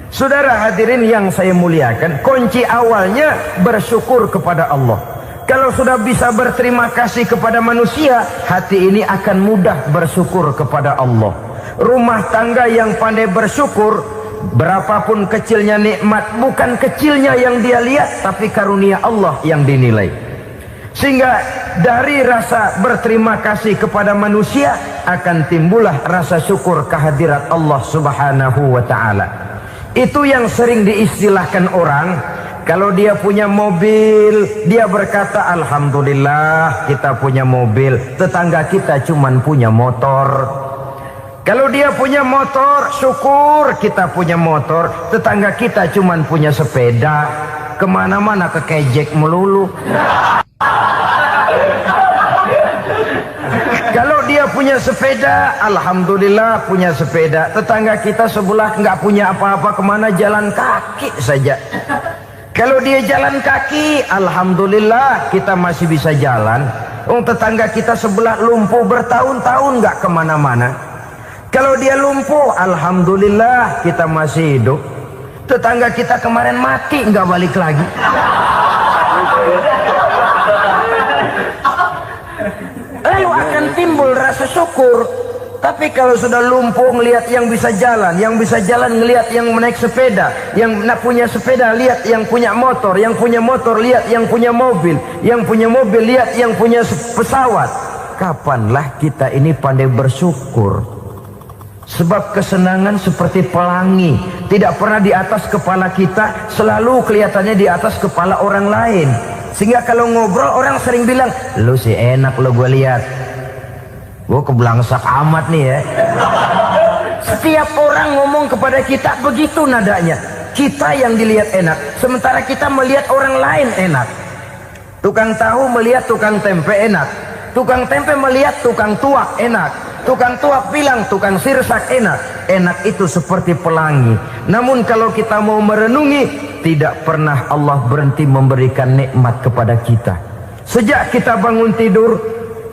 Saudara hadirin yang saya muliakan, kunci awalnya bersyukur kepada Allah. Kalau sudah bisa berterima kasih kepada manusia, hati ini akan mudah bersyukur kepada Allah. Rumah tangga yang pandai bersyukur, berapapun kecilnya nikmat, bukan kecilnya yang dia lihat, tapi karunia Allah yang dinilai. Sehingga dari rasa berterima kasih kepada manusia akan timbullah rasa syukur kehadirat Allah Subhanahu wa ta'ala. Itu yang sering diistilahkan orang, kalau dia punya mobil, dia berkata alhamdulillah kita punya mobil, tetangga kita cuman punya motor. Kalau dia punya motor, syukur kita punya motor, tetangga kita cuman punya sepeda, kemana-mana kekejek melulu. Kalau dia punya sepeda, alhamdulillah punya sepeda, tetangga kita sebelah nggak punya apa-apa, kemana jalan kaki saja. Kalau dia jalan kaki, alhamdulillah kita masih bisa jalan. Tetangga kita sebelah lumpuh bertahun-tahun nggak kemana-mana. Kalau dia lumpuh, alhamdulillah kita masih hidup. Tetangga kita kemarin mati nggak balik lagi. Lalu akan timbul rasa syukur. Tapi kalau sudah lumpuh ngelihat yang bisa jalan ngelihat yang menaik sepeda, yang punya sepeda lihat yang punya motor lihat yang punya mobil lihat yang punya pesawat. Kapanlah kita ini pandai bersyukur? Sebab kesenangan seperti pelangi, tidak pernah di atas kepala kita, selalu kelihatannya di atas kepala orang lain. Sehingga kalau ngobrol orang sering bilang, lu sih enak lo gue lihat, gue keblangsak amat nih ya. Setiap orang ngomong kepada kita begitu nadanya. Kita yang dilihat enak, sementara kita melihat orang lain enak. Tukang tahu melihat tukang tempe enak, tukang tempe melihat tukang tuak enak, tukang tuak bilang tukang sirsak enak. Enak itu seperti pelangi. Namun kalau kita mau merenungi, tidak pernah Allah berhenti memberikan nikmat kepada kita. Sejak kita bangun tidur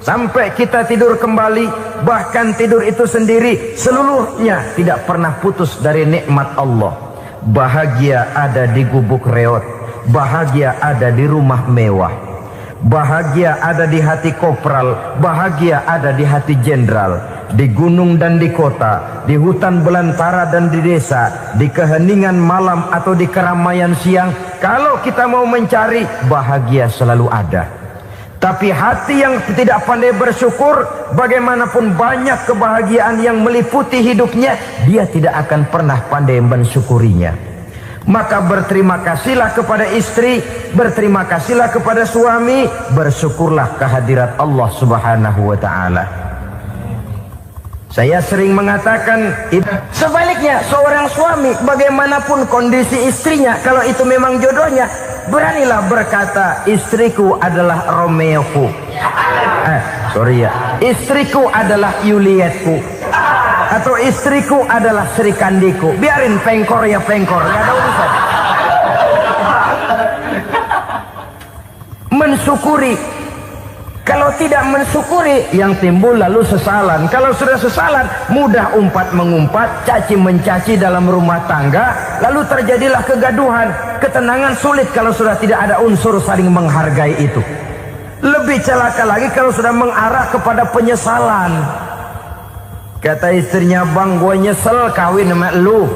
sampai kita tidur kembali, bahkan tidur itu sendiri, seluruhnya tidak pernah putus dari nikmat Allah. Bahagia ada di gubuk reot, bahagia ada di rumah mewah, bahagia ada di hati kopral, bahagia ada di hati jenderal, di gunung dan di kota, di hutan belantara dan di desa, di keheningan malam atau di keramaian siang. Kalau kita mau mencari, bahagia selalu ada. Tapi hati yang tidak pandai bersyukur, bagaimanapun banyak kebahagiaan yang meliputi hidupnya, dia tidak akan pernah pandai mensyukurinya. Maka berterima kasihlah kepada istri, berterima kasihlah kepada suami, bersyukurlah kehadirat Allah Subhanahu wa ta'ala. Saya sering mengatakan, sebaliknya seorang suami bagaimanapun kondisi istrinya, kalau itu memang jodohnya, beranilah berkata, istriku adalah Romeoku, istriku adalah Julietku, atau istriku adalah Sri Kandiku. Biarin pengkor ya pengkor, gak ada urusan. Mensyukuri. Kalau tidak mensyukuri, yang timbul lalu sesalan. Kalau sudah sesalan, mudah umpat mengumpat, caci mencaci dalam rumah tangga, lalu terjadilah kegaduhan. Ketenangan sulit kalau sudah tidak ada unsur saling menghargai itu. Lebih celaka lagi kalau sudah mengarah kepada penyesalan. Kata istrinya, bang gue nyesel kawin sama lu.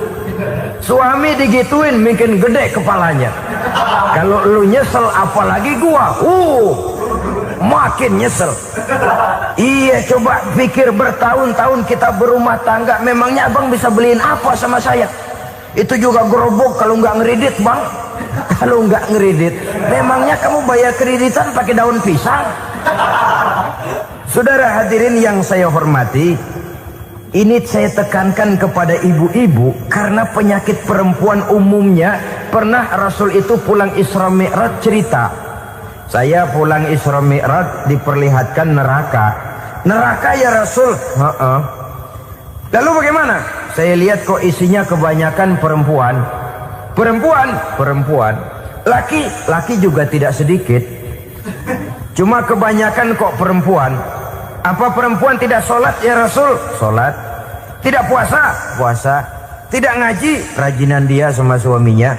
Suami digituin mungkin gede kepalanya. Kalau lu nyesel apalagi gua, makin nyesel. Iya, coba pikir bertahun-tahun kita berumah tangga, memangnya abang bisa beliin apa sama saya? Itu juga gerobok kalau nggak ngeridit bang. Kalau nggak ngeridit, memangnya kamu bayar kreditan pakai daun pisang? Saudara hadirin yang saya hormati, ini saya tekankan kepada ibu-ibu karena penyakit perempuan umumnya. Pernah Rasul itu pulang Isra Mi'raj cerita, saya pulang Isra Mi'raj diperlihatkan neraka. Neraka ya Rasul? Lalu bagaimana? Saya lihat kok isinya kebanyakan perempuan. Perempuan. Laki juga tidak sedikit. Cuma kebanyakan kok perempuan. Apa perempuan tidak sholat ya Rasul? Sholat. Tidak puasa? Puasa. Tidak ngaji, rajinan dia sama suaminya.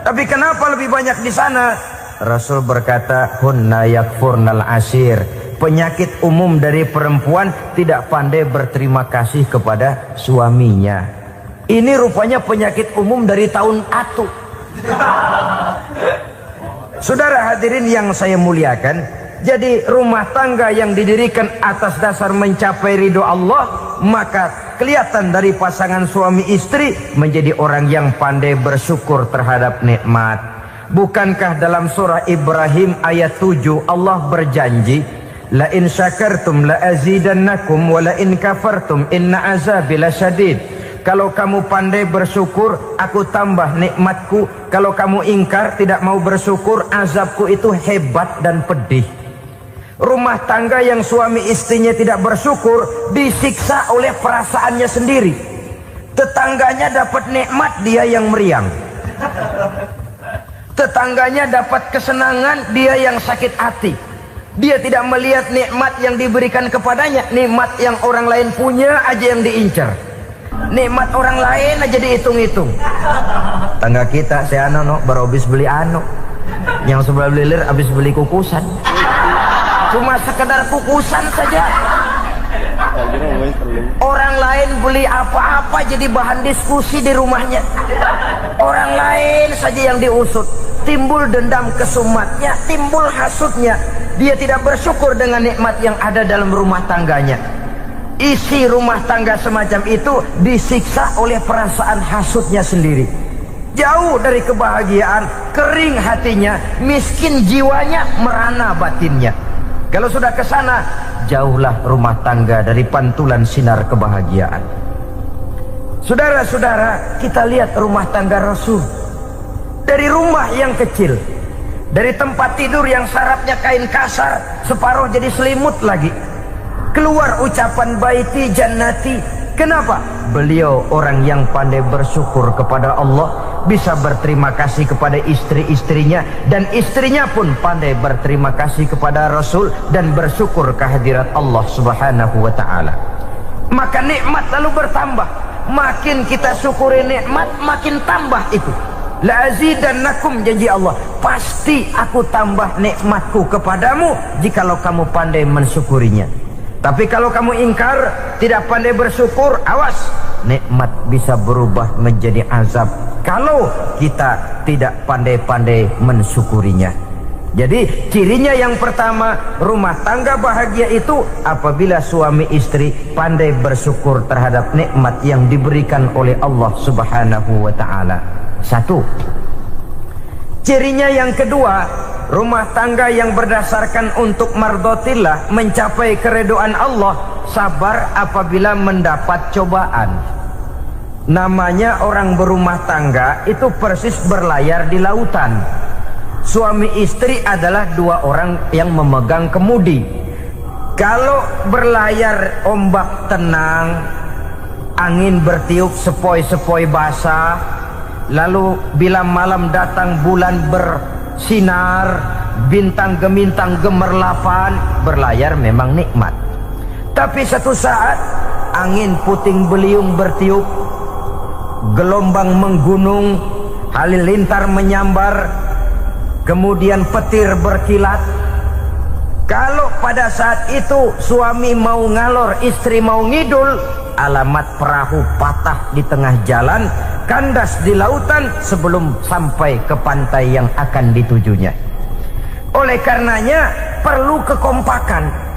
Tapi kenapa lebih banyak di sana? Rasul berkata, hunna yakfurnal ashir. Penyakit umum dari perempuan tidak pandai berterima kasih kepada suaminya. Ini rupanya penyakit umum dari tahun atu. Saudara hadirin yang saya muliakan, jadi rumah tangga yang didirikan atas dasar mencapai ridho Allah, maka kelihatan dari pasangan suami istri menjadi orang yang pandai bersyukur terhadap nikmat. Bukankah dalam surah Ibrahim ayat 7 Allah berjanji, la in syakartum la azidannakum wa la in kafartum inna azabi lasyadid. Kalau kamu pandai bersyukur, aku tambah nikmatku. Kalau kamu ingkar, tidak mau bersyukur, azabku itu hebat dan pedih. Rumah tangga yang suami istrinya tidak bersyukur disiksa oleh perasaannya sendiri. Tetangganya dapat nikmat, dia yang meriang. Tetangganya dapat kesenangan, dia yang sakit hati. Dia tidak melihat nikmat yang diberikan kepadanya. Nikmat yang orang lain punya aja yang diincar. Nikmat orang lain aja dihitung-hitung. Tangga kita, saya baru habis beli yang sebelah belilir habis beli kukusan. Cuma sekedar kukusan saja. Orang lain beli apa-apa jadi bahan diskusi di rumahnya. Orang lain saja yang diusut. Timbul dendam kesumatnya, timbul hasutnya. Dia tidak bersyukur dengan nikmat yang ada dalam rumah tangganya. Isi rumah tangga semacam itu disiksa oleh perasaan hasutnya sendiri. Jauh dari kebahagiaan, kering hatinya, miskin jiwanya, merana batinnya. Kalau sudah ke sana, jauhlah rumah tangga dari pantulan sinar kebahagiaan. Saudara-saudara, kita lihat rumah tangga Rasul. Dari rumah yang kecil, dari tempat tidur yang sarapnya kain kasar, separuh jadi selimut lagi, keluar ucapan baiti jannati. Kenapa? Beliau orang yang pandai bersyukur kepada Allah, bisa berterima kasih kepada istri-istrinya, dan istrinya pun pandai berterima kasih kepada Rasul dan bersyukur kehadirat Allah Subhanahu wa ta'ala. Maka nikmat lalu bertambah. Makin kita syukuri nikmat, makin tambah itu. La azidannakum, janji Allah, pasti aku tambah nikmatku kepadamu jikalau kamu pandai mensyukurinya. Tapi kalau kamu ingkar, tidak pandai bersyukur, awas, nikmat bisa berubah menjadi azab kalau kita tidak pandai-pandai mensyukurinya. Jadi cirinya yang pertama, rumah tangga bahagia itu apabila suami istri pandai bersyukur terhadap nikmat yang diberikan oleh Allah Subhanahu wa ta'ala. Satu. Cirinya yang kedua, rumah tangga yang berdasarkan untuk mardotillah, mencapai keredoan Allah, sabar apabila mendapat cobaan. Namanya orang berumah tangga itu persis berlayar di lautan. Suami istri adalah dua orang yang memegang kemudi. Kalau berlayar ombak tenang, angin bertiup sepoi-sepoi basah, lalu bila malam datang bulan bersinar, bintang gemintang gemerlapan, berlayar memang nikmat. Tapi satu saat angin puting beliung bertiup, gelombang menggunung, halilintar menyambar, kemudian petir berkilat. Kalau pada saat itu suami mau ngalor, istri mau ngidul, alamat perahu patah di tengah jalan, kandas di lautan sebelum sampai ke pantai yang akan ditujunya. Oleh karenanya perlu kekompakan.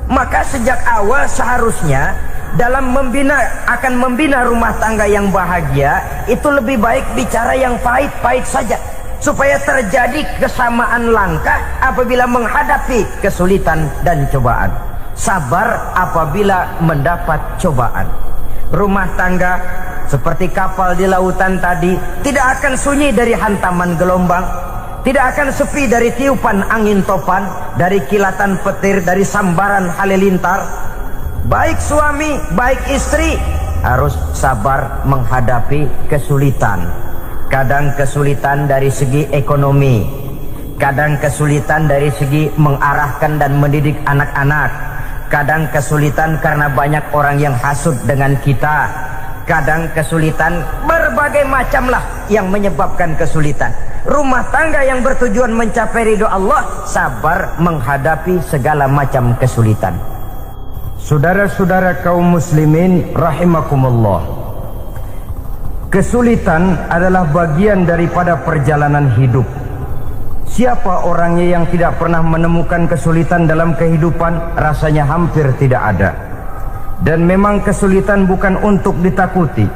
Maka sejak awal seharusnya dalam akan membina rumah tangga yang bahagia, itu lebih baik bicara yang pahit-pahit saja, supaya terjadi kesamaan langkah apabila menghadapi kesulitan dan cobaan. Sabar apabila mendapat cobaan. Rumah tangga seperti kapal di lautan tadi tidak akan sunyi dari hantaman gelombang, tidak akan sepi dari tiupan angin topan, dari kilatan petir, dari sambaran halilintar. Baik suami, baik istri harus sabar menghadapi kesulitan. Kadang kesulitan dari segi ekonomi, kadang kesulitan dari segi mengarahkan dan mendidik anak-anak, kadang kesulitan karena banyak orang yang hasut dengan kita, Kadang kesulitan berbagai macamlah yang menyebabkan kesulitan. Rumah tangga yang bertujuan mencapai ridho Allah sabar menghadapi segala macam kesulitan. Saudara-saudara kaum muslimin rahimakumullah, kesulitan adalah bagian daripada perjalanan hidup. Siapa orangnya yang tidak pernah menemukan kesulitan dalam kehidupan? Rasanya hampir tidak ada. Dan memang kesulitan bukan untuk ditakuti.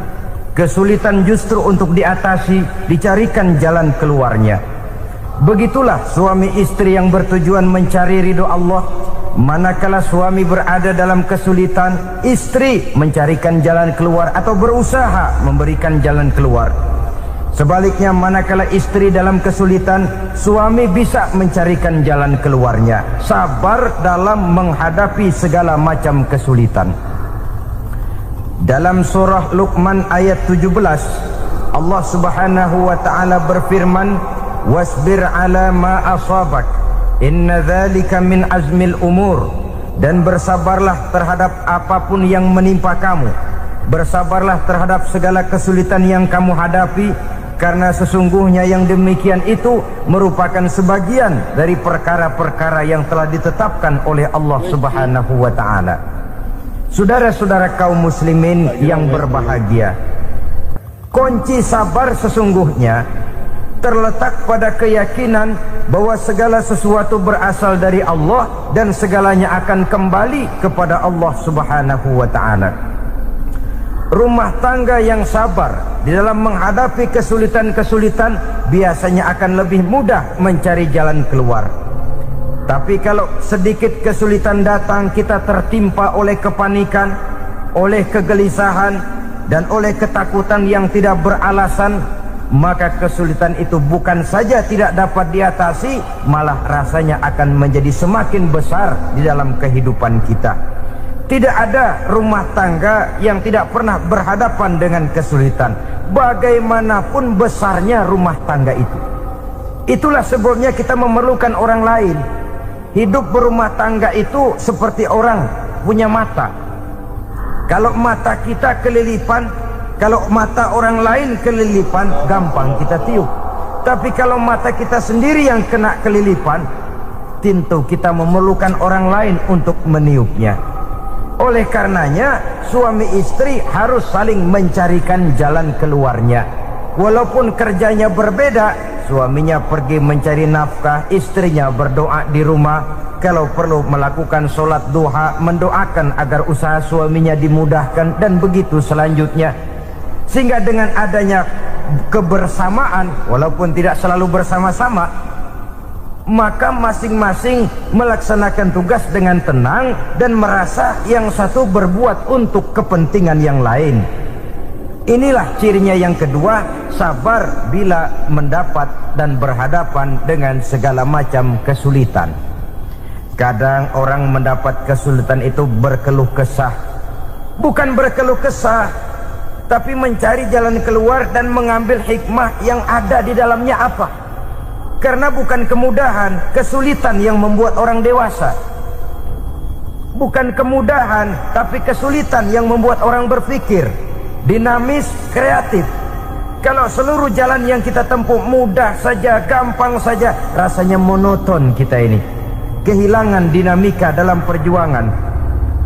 Kesulitan justru untuk diatasi, dicarikan jalan keluarnya. Begitulah suami istri yang bertujuan mencari ridho Allah. Manakala suami berada dalam kesulitan, istri mencarikan jalan keluar atau berusaha memberikan jalan keluar. Sebaliknya, manakala istri dalam kesulitan, suami bisa mencarikan jalan keluarnya. Sabar dalam menghadapi segala macam kesulitan. Dalam surah Luqman ayat 17, Allah Subhanahu wa taala berfirman, "Wasbir 'ala ma asabak, inna dzalika min azmil umur." Dan bersabarlah terhadap apapun yang menimpa kamu. Bersabarlah terhadap segala kesulitan yang kamu hadapi, karena sesungguhnya yang demikian itu merupakan sebagian dari perkara-perkara yang telah ditetapkan oleh Allah Subhanahu wa taala. Saudara-saudara kaum muslimin yang berbahagia, kunci sabar sesungguhnya terletak pada keyakinan bahwa segala sesuatu berasal dari Allah dan segalanya akan kembali kepada Allah Subhanahu wa taala. Rumah tangga yang sabar di dalam menghadapi kesulitan-kesulitan biasanya akan lebih mudah mencari jalan keluar. Tapi kalau sedikit kesulitan datang, kita tertimpa oleh kepanikan, oleh kegelisahan, dan oleh ketakutan yang tidak beralasan, maka kesulitan itu bukan saja tidak dapat diatasi, malah rasanya akan menjadi semakin besar di dalam kehidupan kita. Tidak ada rumah tangga yang tidak pernah berhadapan dengan kesulitan, bagaimanapun besarnya rumah tangga itu. Itulah sebabnya kita memerlukan orang lain. Hidup berumah tangga itu seperti orang punya mata. Kalau mata kita kelilipan, kalau mata orang lain kelilipan, gampang kita tiup. Tapi kalau mata kita sendiri yang kena kelilipan, tentu kita memerlukan orang lain untuk meniupnya. Oleh karenanya, suami istri harus saling mencarikan jalan keluarnya. Walaupun kerjanya berbeda, suaminya pergi mencari nafkah, istrinya berdoa di rumah. Kalau perlu melakukan sholat duha, mendoakan agar usaha suaminya dimudahkan, dan begitu selanjutnya. Sehingga dengan adanya kebersamaan, walaupun tidak selalu bersama-sama, maka masing-masing melaksanakan tugas dengan tenang dan merasa yang satu berbuat untuk kepentingan yang lain. Inilah cirinya yang kedua, sabar bila mendapat dan berhadapan dengan segala macam kesulitan. Kadang orang mendapat kesulitan itu berkeluh kesah. Bukan berkeluh kesah, tapi mencari jalan keluar dan mengambil hikmah yang ada di dalamnya apa. Karena bukan kemudahan, kesulitan yang membuat orang dewasa. Bukan kemudahan, tapi kesulitan yang membuat orang berpikir, dinamis, kreatif. Kalau seluruh jalan yang kita tempuh mudah saja, gampang saja, rasanya monoton kita ini. Kehilangan dinamika dalam perjuangan.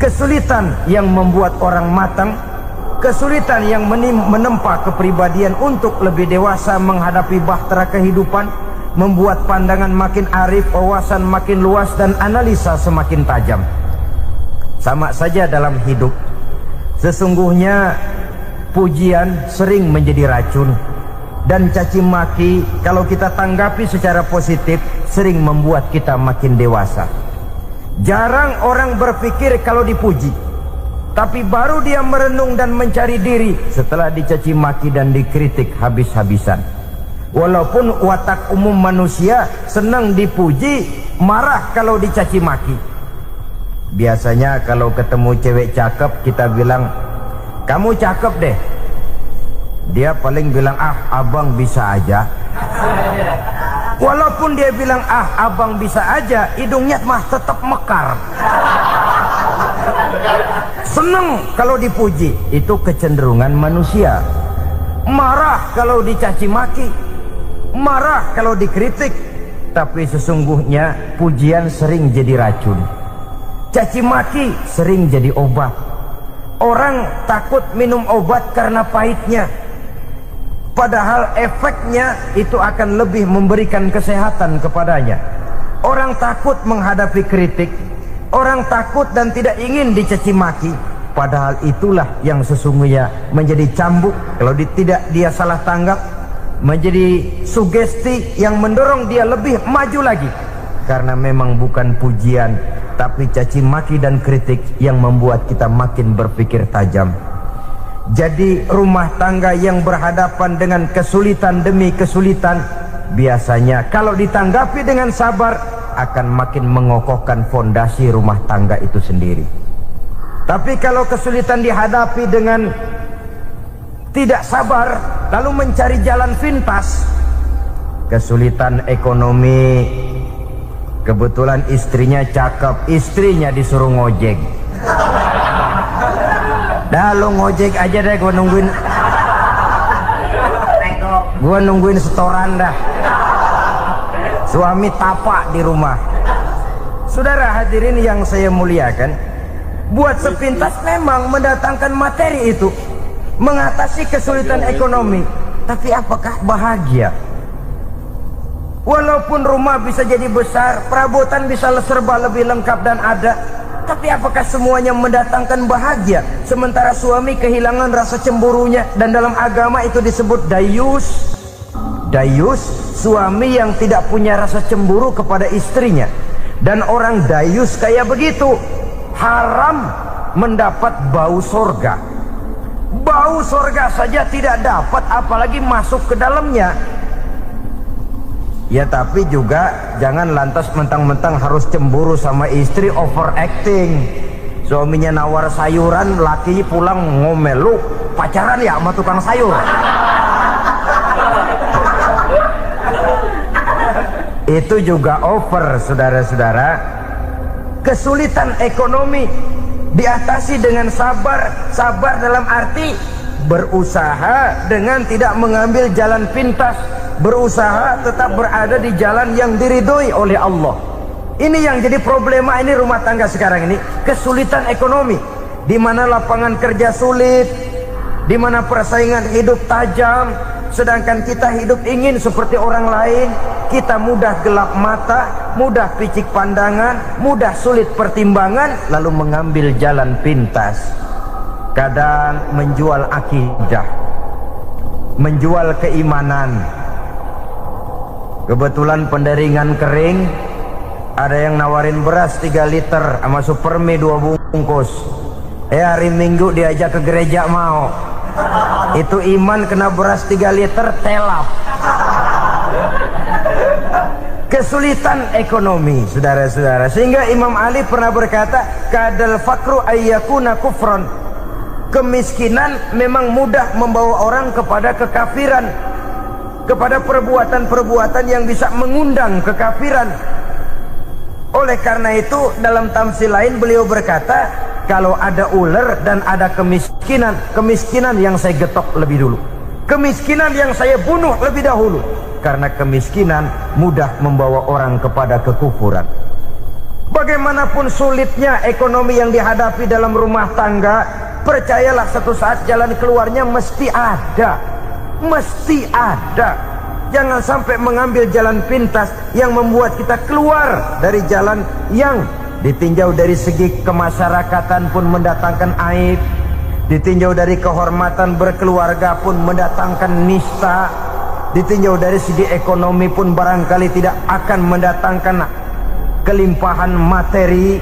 Kesulitan yang membuat orang matang, kesulitan yang menempa kepribadian untuk lebih dewasa menghadapi bahtera kehidupan, membuat pandangan makin arif, wawasan makin luas, dan analisa semakin tajam. Sama saja dalam hidup. Sesungguhnya pujian sering menjadi racun, dan caci maki kalau kita tanggapi secara positif sering membuat kita makin dewasa. Jarang orang berpikir kalau dipuji, tapi baru dia merenung dan mencari diri setelah dicaci maki dan dikritik habis-habisan. Walaupun watak umum manusia senang dipuji, marah kalau dicaci maki. Biasanya kalau ketemu cewek cakep, kita bilang, "Kamu cakep deh." Dia paling bilang, "Ah, abang bisa aja." Walaupun dia bilang, "Ah, abang bisa aja," hidungnya mah tetap mekar. Senang kalau dipuji, itu kecenderungan manusia. Marah kalau dicaci maki, marah kalau dikritik. Tapi sesungguhnya pujian sering jadi racun, caci maki sering jadi obat. Orang takut minum obat karena pahitnya, padahal efeknya itu akan lebih memberikan kesehatan kepadanya. Orang takut menghadapi kritik, orang takut dan tidak ingin dicaci maki, padahal itulah yang sesungguhnya menjadi cambuk kalau tidak dia salah tanggap, menjadi sugesti yang mendorong dia lebih maju lagi. Karena memang bukan pujian, tapi caci maki dan kritik yang membuat kita makin berpikir tajam. Jadi rumah tangga yang berhadapan dengan kesulitan demi kesulitan, biasanya kalau ditanggapi dengan sabar akan makin mengokohkan fondasi rumah tangga itu sendiri. Tapi kalau kesulitan dihadapi dengan tidak sabar, lalu mencari jalan pintas, kesulitan ekonomi, kebetulan istrinya cakep, istrinya disuruh ngojek. Dah lu ngojek aja deh, gua nungguin setoran dah. Suami tapak di rumah. Saudara hadirin yang saya muliakan, buat sepintas memang mendatangkan materi itu mengatasi kesulitan ekonomi, tapi apakah bahagia? Walaupun rumah bisa jadi besar, perabotan bisa serba lebih lengkap dan ada, tapi apakah semuanya mendatangkan bahagia? Sementara suami kehilangan rasa cemburunya, dan dalam agama itu disebut dayus. Dayus, suami yang tidak punya rasa cemburu kepada istrinya. Dan orang dayus kayak begitu haram mendapat bau sorga. Bau sorga saja tidak dapat, apalagi masuk ke dalamnya. Ya tapi juga jangan lantas mentang-mentang harus cemburu sama istri, overacting. Suaminya nawar sayuran, laki pulang ngomel, lu pacaran ya sama tukang sayur? Itu juga over, saudara-saudara. Kesulitan ekonomi diatasi dengan sabar. Sabar dalam arti berusaha dengan tidak mengambil jalan pintas, berusaha tetap berada di jalan yang diridhoi oleh Allah. Ini yang jadi problema ini rumah tangga sekarang ini, kesulitan ekonomi, di mana lapangan kerja sulit, di mana persaingan hidup tajam, sedangkan kita hidup ingin seperti orang lain. Kita mudah gelap mata, mudah picik pandangan, mudah sulit pertimbangan, lalu mengambil jalan pintas. Kadang menjual akidah, menjual keimanan. Kebetulan pendaringan kering, ada yang nawarin beras 3 liter sama supermi 2 bungkus. Hari Minggu diajak ke gereja mau. Itu iman kena beras 3 liter telap. Kesulitan ekonomi, saudara-saudara, sehingga Imam Ali pernah berkata, kadal fakru ayyakuna kufran. Kemiskinan memang mudah membawa orang kepada kekafiran, kepada perbuatan-perbuatan yang bisa mengundang kekafiran. Oleh karena itu dalam tamsil lain beliau berkata, kalau ada ular dan ada kemiskinan, kemiskinan yang saya getok lebih dulu, kemiskinan yang saya bunuh lebih dahulu. Karena kemiskinan mudah membawa orang kepada kekufuran. Bagaimanapun sulitnya ekonomi yang dihadapi dalam rumah tangga, percayalah satu saat jalan keluarnya mesti ada. Mesti ada. Jangan sampai mengambil jalan pintas yang membuat kita keluar dari jalan yang ditinjau dari segi kemasyarakatan pun mendatangkan aib, ditinjau dari kehormatan berkeluarga pun mendatangkan nista, ditinjau dari segi ekonomi pun barangkali tidak akan mendatangkan kelimpahan materi.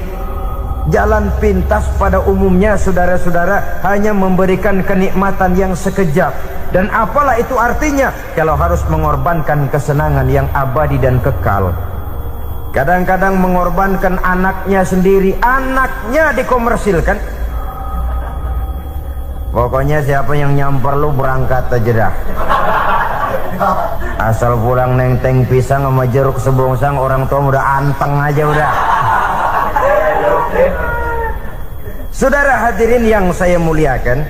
Jalan pintas pada umumnya, saudara-saudara, hanya memberikan kenikmatan yang sekejap. Dan apalah itu artinya kalau harus mengorbankan kesenangan yang abadi dan kekal. Kadang-kadang mengorbankan anaknya sendiri, anaknya dikomersilkan. Pokoknya siapa yang nyamper lu berangkat aja dah. Asal pulang neng-teng pisang sama jeruk sebongsang, orang tua udah anteng aja udah. Saudara hadirin yang saya muliakan,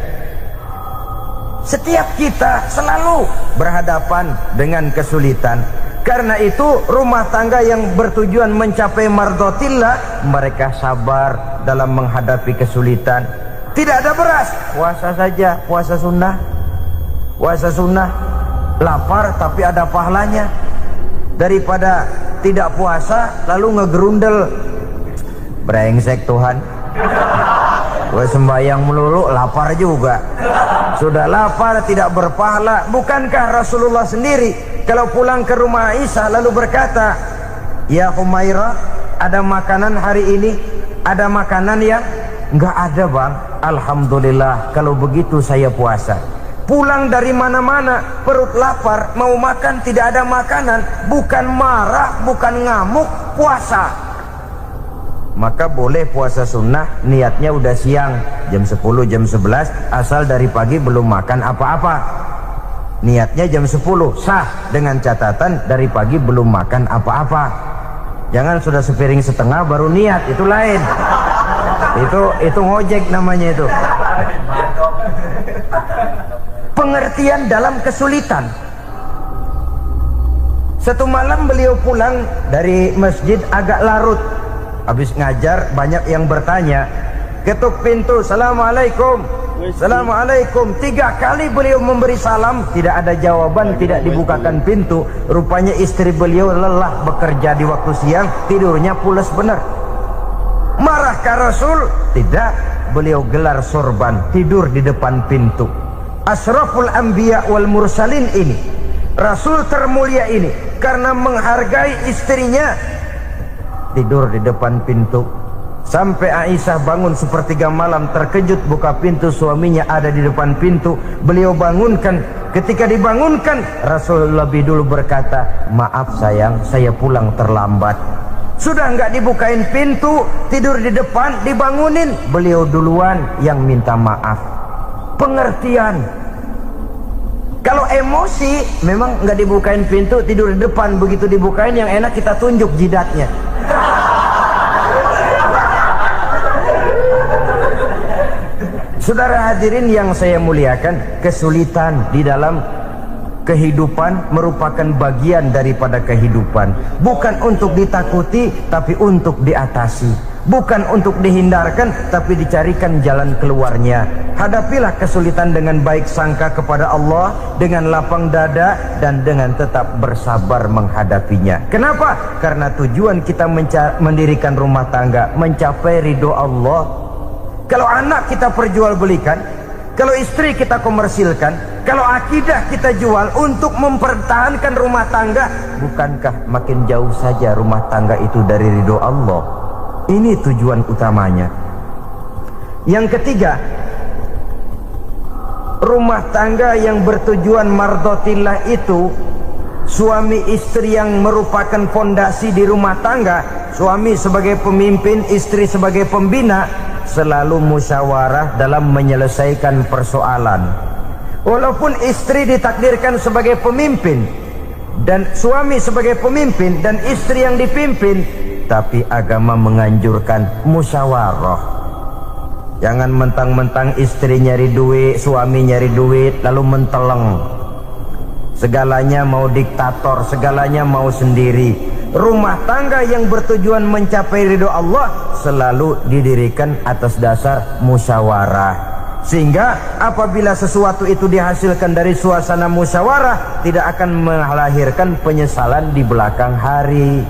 setiap kita selalu berhadapan dengan kesulitan. Karena itu rumah tangga yang bertujuan mencapai mardhatillah, mereka sabar dalam menghadapi kesulitan. Tidak ada beras, puasa saja, puasa sunnah. Puasa sunnah, lapar tapi ada pahalanya. Daripada tidak puasa lalu ngegerundel, brengsek Tuhan, gue sembahyang melulu lapar juga. Sudah lapar tidak berpahala. Bukankah Rasulullah sendiri kalau pulang ke rumah Aisyah lalu berkata, ya Humairah, ada makanan hari ini? Ada makanan yang? Enggak ada bang. Alhamdulillah, kalau begitu saya puasa. Pulang dari mana-mana perut lapar, mau makan tidak ada makanan, bukan marah, bukan ngamuk, puasa. Maka boleh puasa sunnah, niatnya udah siang, jam 10, jam 11, asal dari pagi belum makan apa-apa. Niatnya jam 10, sah, dengan catatan dari pagi belum makan apa-apa. Jangan sudah sepiring setengah baru niat, itu lain. Itu ngojek namanya itu. Pengertian dalam kesulitan. Satu malam beliau pulang dari masjid agak larut. Habis ngajar banyak yang bertanya. Ketuk pintu, Assalamualaikum. Assalamualaikum. 3 kali beliau memberi salam, tidak ada jawaban, tidak dibukakan pintu. Rupanya istri beliau lelah bekerja di waktu siang, tidurnya pules benar. Marahkah Rasul? Tidak. Beliau gelar sorban, tidur di depan pintu. Asraful anbiya wal mursalin ini, Rasul termulia ini, karena menghargai istrinya, tidur di depan pintu. Sampai Aisyah bangun sepertiga malam, terkejut buka pintu, suaminya ada di depan pintu. Beliau bangunkan. Ketika dibangunkan, Rasul lebih dulu berkata, maaf sayang, saya pulang terlambat. Sudah nggak dibukain pintu, tidur di depan, dibangunin, beliau duluan yang minta maaf. Pengertian. Kalau emosi, memang nggak dibukain pintu, tidur di depan. Begitu dibukain, yang enak kita tunjuk jidatnya. Saudara hadirin yang saya muliakan, kesulitan di dalam kehidupan merupakan bagian daripada kehidupan. Bukan untuk ditakuti, tapi untuk diatasi. Bukan untuk dihindarkan, tapi dicarikan jalan keluarnya. Hadapilah kesulitan dengan baik sangka kepada Allah, dengan lapang dada, dan dengan tetap bersabar menghadapinya. Kenapa? Karena tujuan kita mendirikan rumah tangga, mencapai ridho Allah. Kalau anak kita perjualbelikan, kalau istri kita komersilkan, kalau akidah kita jual untuk mempertahankan rumah tangga, bukankah makin jauh saja rumah tangga itu dari ridho Allah? Ini tujuan utamanya. Yang ketiga, rumah tangga yang bertujuan mardhatillah itu, suami istri yang merupakan fondasi di rumah tangga, suami sebagai pemimpin, istri sebagai pembina, selalu musyawarah dalam menyelesaikan persoalan. Walaupun istri ditakdirkan sebagai pemimpin dan suami sebagai pemimpin dan istri yang dipimpin, tapi agama menganjurkan musyawarah. Jangan mentang-mentang istri nyari duit, suami nyari duit, lalu menteleng. Segalanya mau diktator, segalanya mau sendiri. Rumah tangga yang bertujuan mencapai ridho Allah selalu didirikan atas dasar musyawarah. Sehingga apabila sesuatu itu dihasilkan dari suasana musyawarah, tidak akan melahirkan penyesalan di belakang hari.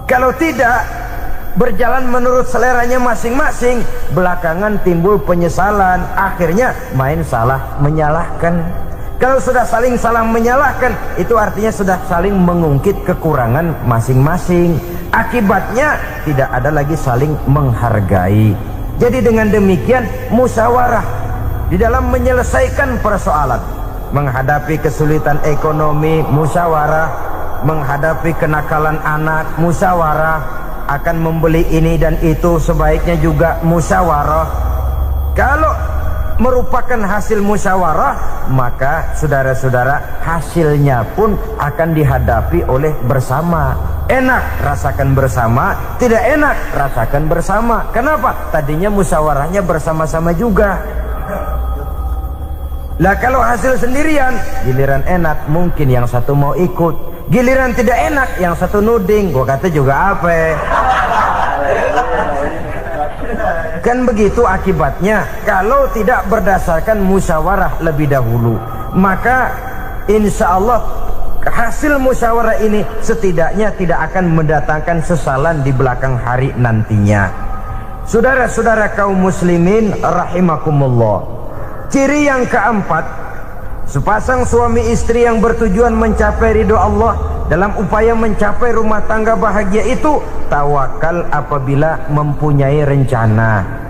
Kalau tidak, berjalan menurut seleranya masing-masing, belakangan timbul penyesalan, akhirnya main salah menyalahkan. Kalau sudah saling salah menyalahkan, itu artinya sudah saling mengungkit kekurangan masing-masing. Akibatnya tidak ada lagi saling menghargai. Jadi dengan demikian musyawarah di dalam menyelesaikan persoalan. Menghadapi kesulitan ekonomi, musyawarah. Menghadapi kenakalan anak, musyawarah. Akan membeli ini dan itu, sebaiknya juga musyawarah. Kalau merupakan hasil musyawarah, maka saudara-saudara, hasilnya pun akan dihadapi oleh bersama. Enak rasakan bersama, tidak enak rasakan bersama. Kenapa? Tadinya musyawarahnya bersama-sama juga. Lah kalau hasil sendirian, giliran enak mungkin yang satu mau ikut, giliran tidak enak yang satu nuding. Gua kata juga apa? Kan begitu akibatnya kalau tidak berdasarkan musyawarah lebih dahulu. Maka insya Allah hasil musyawarah ini setidaknya tidak akan mendatangkan sesalan di belakang hari nantinya. Saudara-saudara kaum muslimin rahimakumullah, ciri yang keempat, sepasang suami istri yang bertujuan mencapai ridho Allah dalam upaya mencapai rumah tangga bahagia itu tawakal apabila mempunyai rencana.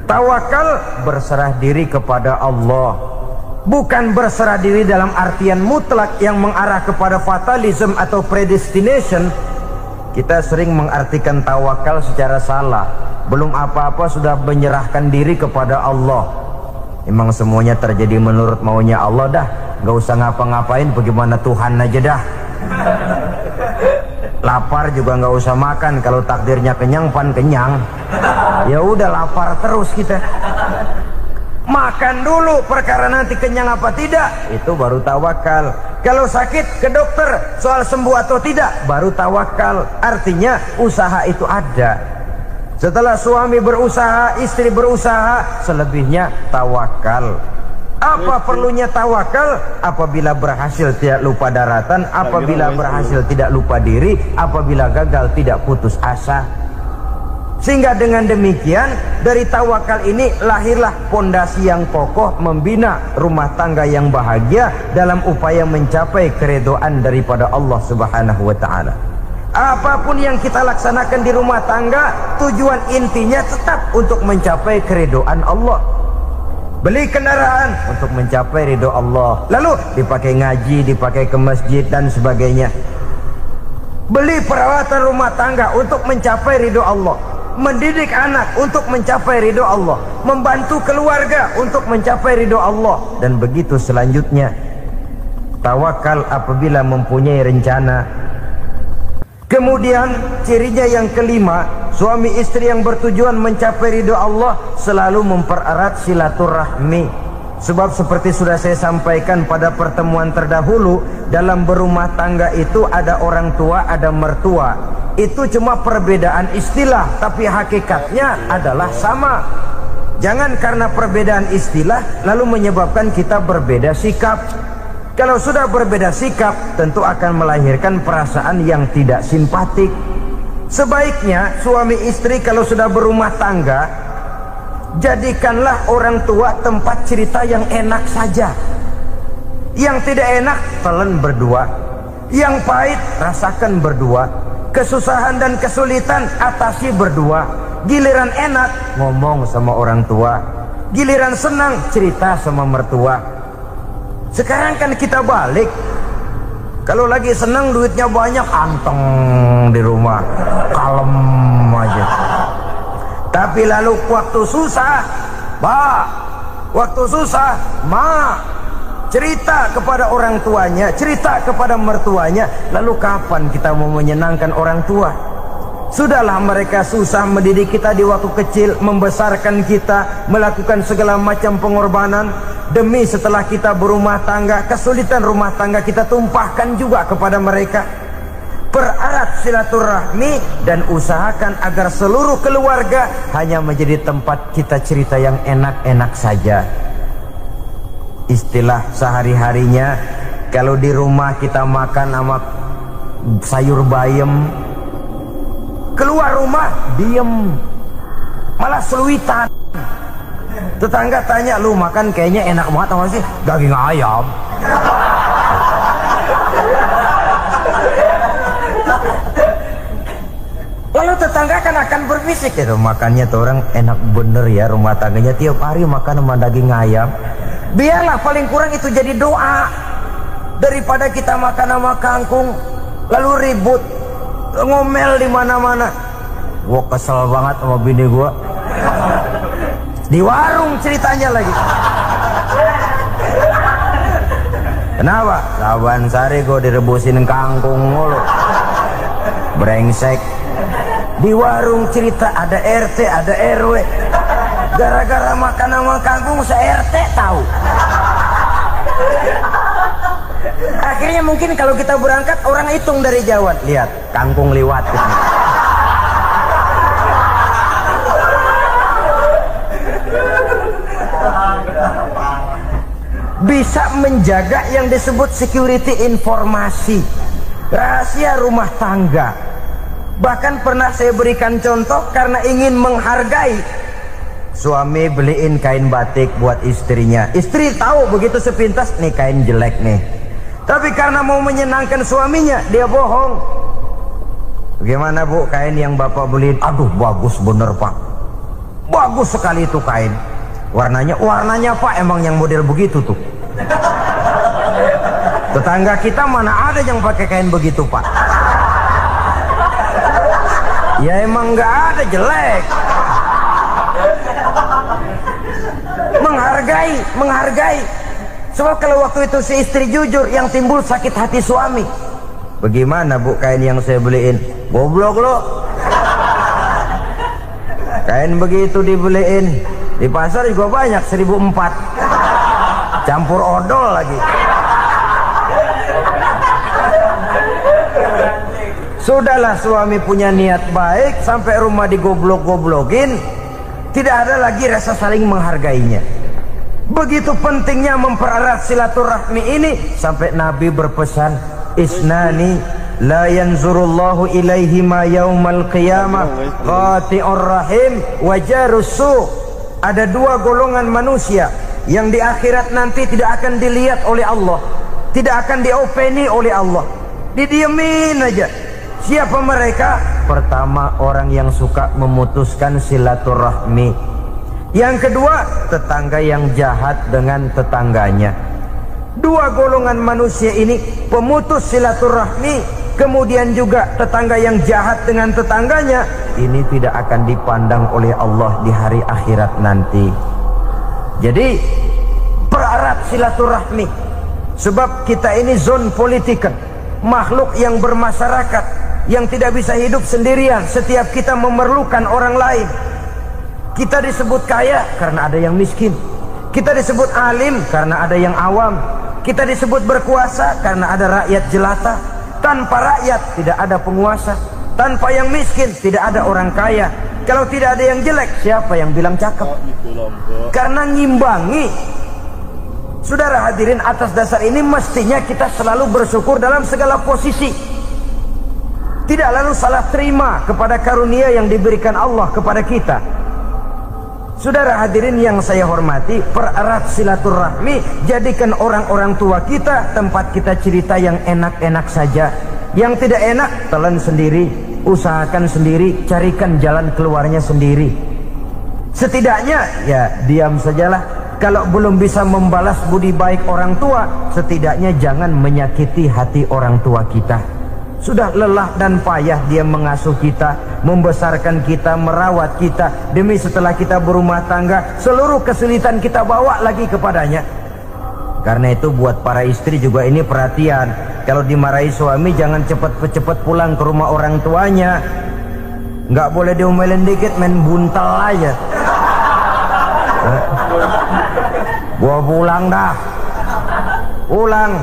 Tawakal berserah diri kepada Allah. Bukan berserah diri dalam artian mutlak yang mengarah kepada fatalism atau predestination. Kita sering mengartikan tawakal secara salah. Belum apa-apa sudah menyerahkan diri kepada Allah. Emang semuanya terjadi menurut maunya Allah dah. Gak usah ngapa-ngapain, bagaimana Tuhan aja dah. Lapar juga gak usah makan. Kalau takdirnya kenyang, pan kenyang. Ya udah lapar terus kita. Makan dulu perkara nanti kenyang apa tidak, itu baru tawakal. Kalau sakit ke dokter soal sembuh atau tidak, baru tawakal. Artinya usaha itu ada. Setelah suami berusaha, istri berusaha, selebihnya tawakal. Apa perlunya tawakal? Apabila berhasil tidak lupa daratan, apabila berhasil tidak lupa diri, apabila gagal tidak putus asa. Sehingga dengan demikian dari tawakal ini lahirlah pondasi yang kokoh membina rumah tangga yang bahagia dalam upaya mencapai keridhaan daripada Allah Subhanahu wa taala. Apapun yang kita laksanakan di rumah tangga, tujuan intinya tetap untuk mencapai keridhaan Allah. Beli kendaraan untuk mencapai ridho Allah, lalu dipakai ngaji, dipakai ke masjid dan sebagainya. Beli peralatan rumah tangga untuk mencapai ridho Allah. Mendidik anak untuk mencapai ridho Allah, membantu keluarga untuk mencapai ridho Allah, dan begitu selanjutnya. Tawakal apabila mempunyai rencana. Kemudian cirinya yang kelima, suami istri yang bertujuan mencapai ridho Allah selalu mempererat silaturahmi. Sebab seperti sudah saya sampaikan pada pertemuan terdahulu, dalam berumah tangga itu ada orang tua, ada mertua. Itu cuma perbedaan istilah, tapi hakikatnya adalah sama. Jangan karena perbedaan istilah lalu menyebabkan kita berbeda sikap. Kalau sudah berbeda sikap, tentu akan melahirkan perasaan yang tidak simpatik. Sebaiknya suami istri kalau sudah berumah tangga, jadikanlah orang tua tempat cerita yang enak saja. Yang tidak enak telan berdua, yang pahit rasakan berdua, kesusahan dan kesulitan atasi berdua. Giliran enak ngomong sama orang tua, giliran senang cerita sama mertua. Sekarang kan kita balik, kalau lagi senang duitnya banyak, anteng di rumah, kalem aja. Tapi lalu waktu susah, waktu susah, cerita kepada orang tuanya, cerita kepada mertuanya. Lalu kapan kita mau menyenangkan orang tua? Sudahlah mereka susah mendidik kita di waktu kecil, membesarkan kita, melakukan segala macam pengorbanan. Demi setelah kita berumah tangga, kesulitan rumah tangga kita tumpahkan juga kepada mereka. Pererat silaturahmi dan usahakan agar seluruh keluarga hanya menjadi tempat kita cerita yang enak-enak saja. Istilah sehari-harinya, kalau di rumah kita makan sama sayur bayam, keluar rumah diem, malah seluitan. Tetangga tanya, lu makan kayaknya enak banget apa sih? Daging ayam. Lalu tetangga kan akan berbisik, itu makannya tuh orang enak bener ya, rumah tangganya tiap hari makan sama daging ayam. Biarlah paling kurang itu jadi doa, daripada kita makan sama kangkung lalu ribut ngomel di mana-mana. Gua kesel banget sama bini gua, di warung ceritanya lagi. Kenapa? Saban sari gua direbusin kangkung mulu. brengsek. Di warung cerita ada RT, ada RW. Gara-gara makan sama kangkung se-RT tahu. Akhirnya mungkin kalau kita berangkat orang hitung dari jauh. Lihat, kangkung liwat. Bisa menjaga yang disebut security informasi, rahasia rumah tangga. Bahkan pernah saya berikan contoh karena ingin menghargai. Suami beliin kain batik buat istrinya. Istri tahu begitu sepintas, nih kain jelek nih. Tapi karena mau menyenangkan suaminya, dia bohong. Bagaimana bu, kain yang bapak beliin? Aduh bagus bener pak, bagus sekali itu kain. Warnanya pak emang yang model begitu tuh. Tetangga kita mana ada yang pakai kain begitu pak? Ya emang nggak ada, jelek. Menghargai. Sebab kalau waktu itu si istri jujur, yang timbul sakit hati suami. Bagaimana bu kain yang saya beliin? Goblok lo. Kain begitu dibeliin di pasar juga banyak 1.400, campur odol lagi. Sudahlah, suami punya niat baik, sampai rumah digoblok-goblokin, tidak ada lagi rasa saling menghargainya. Begitu pentingnya mempererat silaturahmi ini, sampai Nabi berpesan, isnani la yanzurullahu ilaihima yaumal qiyamah qati'ur rahim wa jarus su'. Ada dua golongan manusia yang di akhirat nanti tidak akan dilihat oleh Allah, tidak akan diopeni oleh Allah, didiemin aja. Siapa mereka? Pertama, orang yang suka memutuskan silaturahmi. Yang kedua, tetangga yang jahat dengan tetangganya. Dua golongan manusia ini, pemutus silaturahmi, kemudian juga tetangga yang jahat dengan tetangganya, ini tidak akan dipandang oleh Allah di hari akhirat nanti. Jadi pererat silaturahmi, sebab kita ini zon politiken, makhluk yang bermasyarakat, yang tidak bisa hidup sendirian. Setiap kita memerlukan orang lain. Kita disebut kaya karena ada yang miskin. Kita disebut alim karena ada yang awam. Kita disebut berkuasa karena ada rakyat jelata. Tanpa rakyat tidak ada penguasa. Tanpa yang miskin tidak ada orang kaya. Kalau tidak ada yang jelek, siapa yang bilang cakep? Karena ngimbangi. Saudara hadirin, atas dasar ini mestinya kita selalu bersyukur dalam segala posisi. Tidak lalu salah terima kepada karunia yang diberikan Allah kepada kita. Saudara hadirin yang saya hormati, pererat silaturahmi, jadikan orang-orang tua kita tempat kita cerita yang enak-enak saja. Yang tidak enak, telan sendiri, usahakan sendiri, carikan jalan keluarnya sendiri. Setidaknya ya diam sajalah. Kalau belum bisa membalas budi baik orang tua, setidaknya jangan menyakiti hati orang tua kita. Sudah lelah dan payah dia mengasuh kita, membesarkan kita, merawat kita. Demi setelah kita berumah tangga, seluruh kesulitan kita bawa lagi kepadanya. Karena itu buat para istri juga ini perhatian. Kalau dimarahi suami, jangan cepat-cepat pulang ke rumah orang tuanya. Nggak boleh diomelin dikit, main buntal aja. Gua pulang dah. Pulang.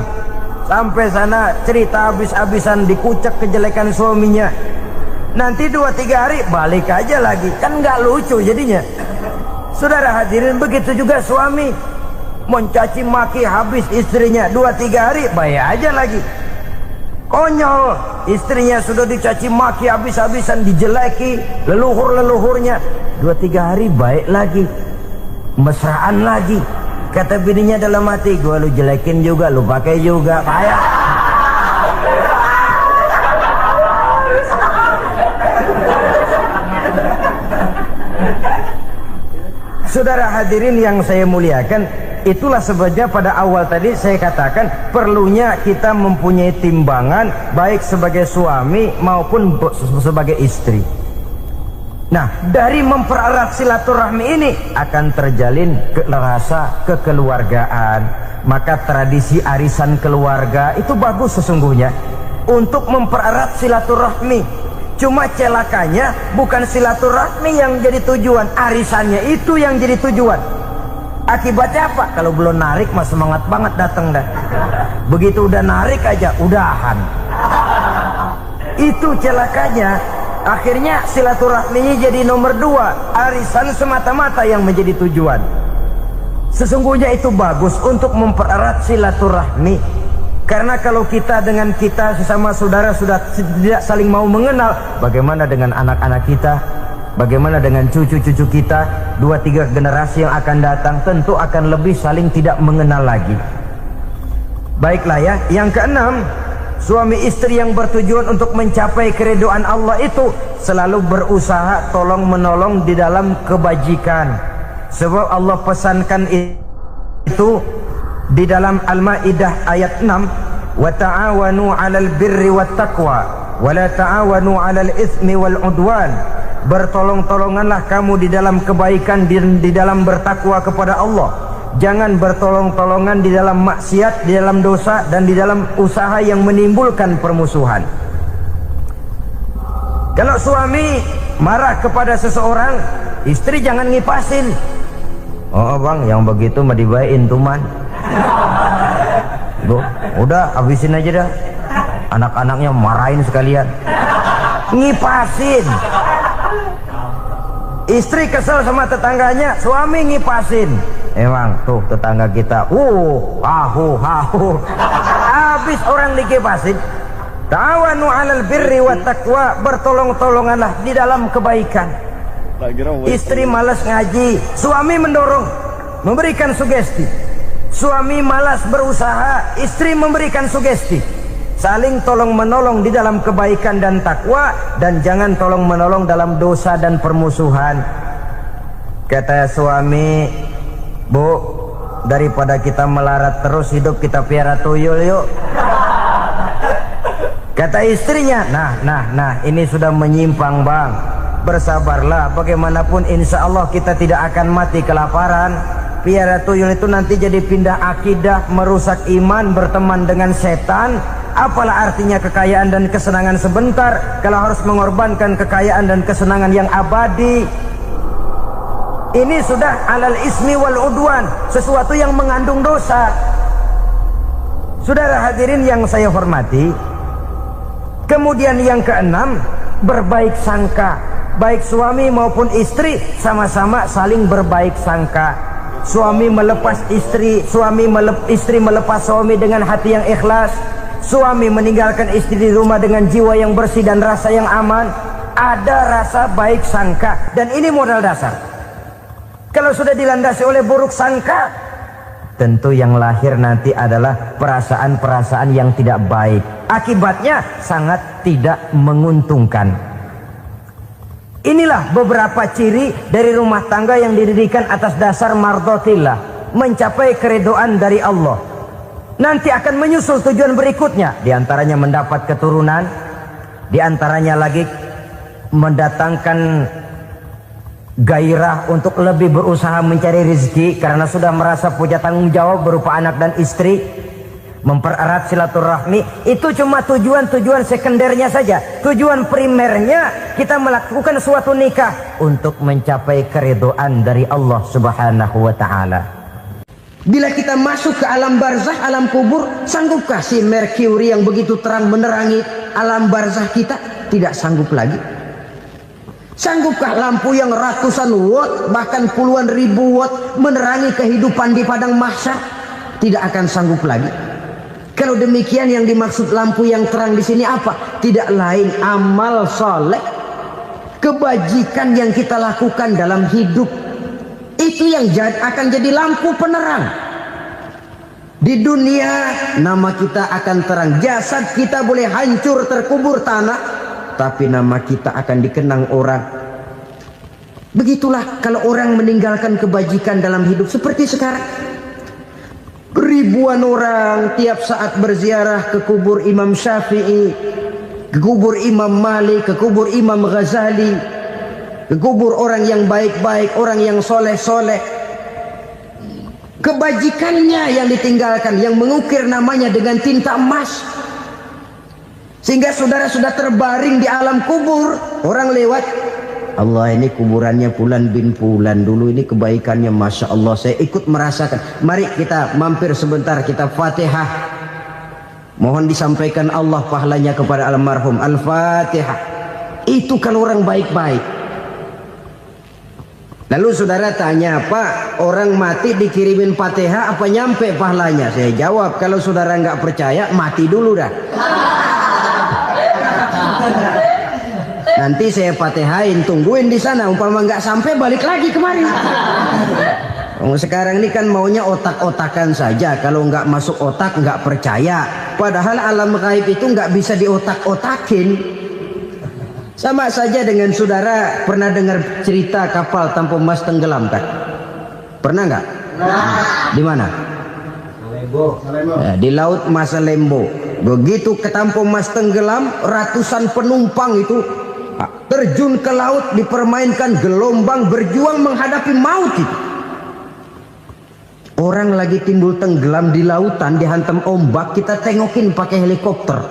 Sampai sana cerita habis-habisan, dikucek kejelekan suaminya. Nanti 2-3 hari balik aja lagi. Kan nggak lucu jadinya. Saudara hadirin, begitu juga suami. Mencaci maki habis istrinya, 2-3 hari bayar aja lagi. Konyol, istrinya sudah dicaci maki habis-habisan, dijeleki leluhur-leluhurnya, 2-3 hari baik lagi, mesraan lagi. Kata bininya dalam hati, gua lu jelekin juga, lu pakai juga, kayak. Saudara hadirin yang saya muliakan, itulah sebabnya pada awal tadi saya katakan perlunya kita mempunyai timbangan baik sebagai suami maupun sebagai istri. Nah, dari mempererat silaturahmi ini akan terjalin rasa kekeluargaan. Maka tradisi arisan keluarga itu bagus sesungguhnya untuk mempererat silaturahmi. Cuma celakanya bukan silaturahmi yang jadi tujuan, arisannya itu yang jadi tujuan. Akibatnya apa? Kalau belum narik mah semangat banget datang dah. Begitu udah narik aja udahan. Itu celakanya. Akhirnya silaturahminya jadi nomor 2, arisan semata-mata yang menjadi tujuan. Sesungguhnya itu bagus untuk mempererat silaturahmi. Karena kalau kita dengan kita sesama saudara sudah tidak saling mau mengenal, bagaimana dengan anak-anak kita? Bagaimana dengan cucu-cucu kita? 2-3 generasi yang akan datang tentu akan lebih saling tidak mengenal lagi. Baiklah ya, yang keenam, suami istri yang bertujuan untuk mencapai keridhaan Allah itu selalu berusaha tolong menolong di dalam kebajikan. Sebab Allah pesankan itu di dalam Al-Maidah ayat 6, wa ta'awanu 'alal birri wat taqwa wa la ta'awanu 'alal itsmi wal 'udwan. Bertolong-tolonganlah kamu di dalam kebaikan dan di dalam bertakwa kepada Allah. Jangan bertolong-tolongan di dalam maksiat, di dalam dosa dan di dalam usaha yang menimbulkan permusuhan. Kalau suami marah kepada seseorang, istri jangan ngipasin. Oh bang, yang begitu mah dibayain tuman. Udah habisin aja dah. Anak-anaknya marahin sekalian. Ngipasin. Istri kesel sama tetangganya, suami ngipasin. Emang tuh tetangga kita, hahu. Habis orang dikipasin. Ta'awanu 'alal birri wat taqwa, bertolong-tolonganlah di dalam kebaikan. Istri malas ngaji, suami mendorong, memberikan sugesti. Suami malas berusaha, istri memberikan sugesti. Saling tolong menolong di dalam kebaikan dan takwa, dan jangan tolong menolong dalam dosa dan permusuhan. Kata suami, Bu, daripada kita melarat terus hidup, kita piara tuyul yuk. Kata istrinya, nah ini sudah menyimpang bang. Bersabarlah, bagaimanapun insya Allah kita tidak akan mati kelaparan. Piara tuyul itu nanti jadi pindah akidah, merusak iman, berteman dengan setan. Apalah artinya kekayaan dan kesenangan sebentar kalau harus mengorbankan kekayaan dan kesenangan yang abadi. Ini sudah alal ismi wal udwan, sesuatu yang mengandung dosa. Saudara hadirin yang saya hormati, kemudian yang keenam, berbaik sangka. Baik suami maupun istri sama-sama saling berbaik sangka. Suami melepas istri, istri melepas suami dengan hati yang ikhlas. Suami meninggalkan istri di rumah dengan jiwa yang bersih dan rasa yang aman. Ada rasa baik sangka, dan ini modal dasar. Kalau sudah dilandasi oleh buruk sangka, tentu yang lahir nanti adalah perasaan-perasaan yang tidak baik. Akibatnya sangat tidak menguntungkan. Inilah beberapa ciri dari rumah tangga yang didirikan atas dasar mardhatillah, mencapai keridhaan dari Allah. Nanti akan menyusul tujuan berikutnya, diantaranya mendapat keturunan, diantaranya lagi mendatangkan gairah untuk lebih berusaha mencari rezeki karena sudah merasa punya tanggung jawab berupa anak dan istri. Mempererat silaturahmi itu cuma tujuan-tujuan sekundernya saja. Tujuan primernya kita melakukan suatu nikah untuk mencapai keridhaan dari Allah Subhanahu wa taala. Bila kita masuk ke alam barzah, alam kubur, sanggupkah si Merkuri yang begitu terang menerangi alam barzah kita? Tidak sanggup lagi. Sanggupkah lampu yang ratusan watt bahkan puluhan ribu watt menerangi kehidupan di padang mahsyar? Tidak akan sanggup lagi. Kalau demikian, yang dimaksud lampu yang terang di sini apa? Tidak lain amal soleh, kebajikan yang kita lakukan dalam hidup. Itu yang akan jadi lampu penerang. Di dunia nama kita akan terang. Jasad kita boleh hancur terkubur tanah, tapi nama kita akan dikenang orang. Begitulah kalau orang meninggalkan kebajikan dalam hidup seperti sekarang. Ribuan orang tiap saat berziarah ke kubur Imam Syafi'i, ke kubur Imam Malik, ke kubur Imam Ghazali, ke kubur orang yang baik-baik, orang yang soleh-soleh. Kebajikannya yang ditinggalkan, yang mengukir namanya dengan tinta emas. Sehingga saudara sudah terbaring di alam kubur, orang lewat, Allah ini kuburannya Fulan bin Fulan, dulu ini kebaikannya Masya Allah, saya ikut merasakan. Mari kita mampir sebentar, kita Fatihah, mohon disampaikan Allah pahalanya kepada almarhum. Al-Fatihah. Itu kalau orang baik-baik. Lalu saudara tanya, Pak, orang mati dikirimin Fatihah apa nyampe pahalanya? Saya jawab, kalau saudara nggak percaya, mati dulu dah. Nanti saya Fatihain, tungguin di sana. Umpama nggak sampai, balik lagi kemari. Sekarang ini kan maunya otak-otakan saja. Kalau nggak masuk otak, nggak percaya. Padahal alam gaib itu nggak bisa diotak-otakin. Sama saja dengan saudara pernah dengar cerita kapal tanpa emas tenggelam kan? Pernah nggak? Di mana? Ya, di laut Masalembo. Begitu ke Tampo Mas tenggelam, ratusan penumpang itu terjun ke laut, dipermainkan gelombang, berjuang menghadapi maut itu. Orang lagi timbul tenggelam di lautan, dihantam ombak, kita tengokin pakai helikopter.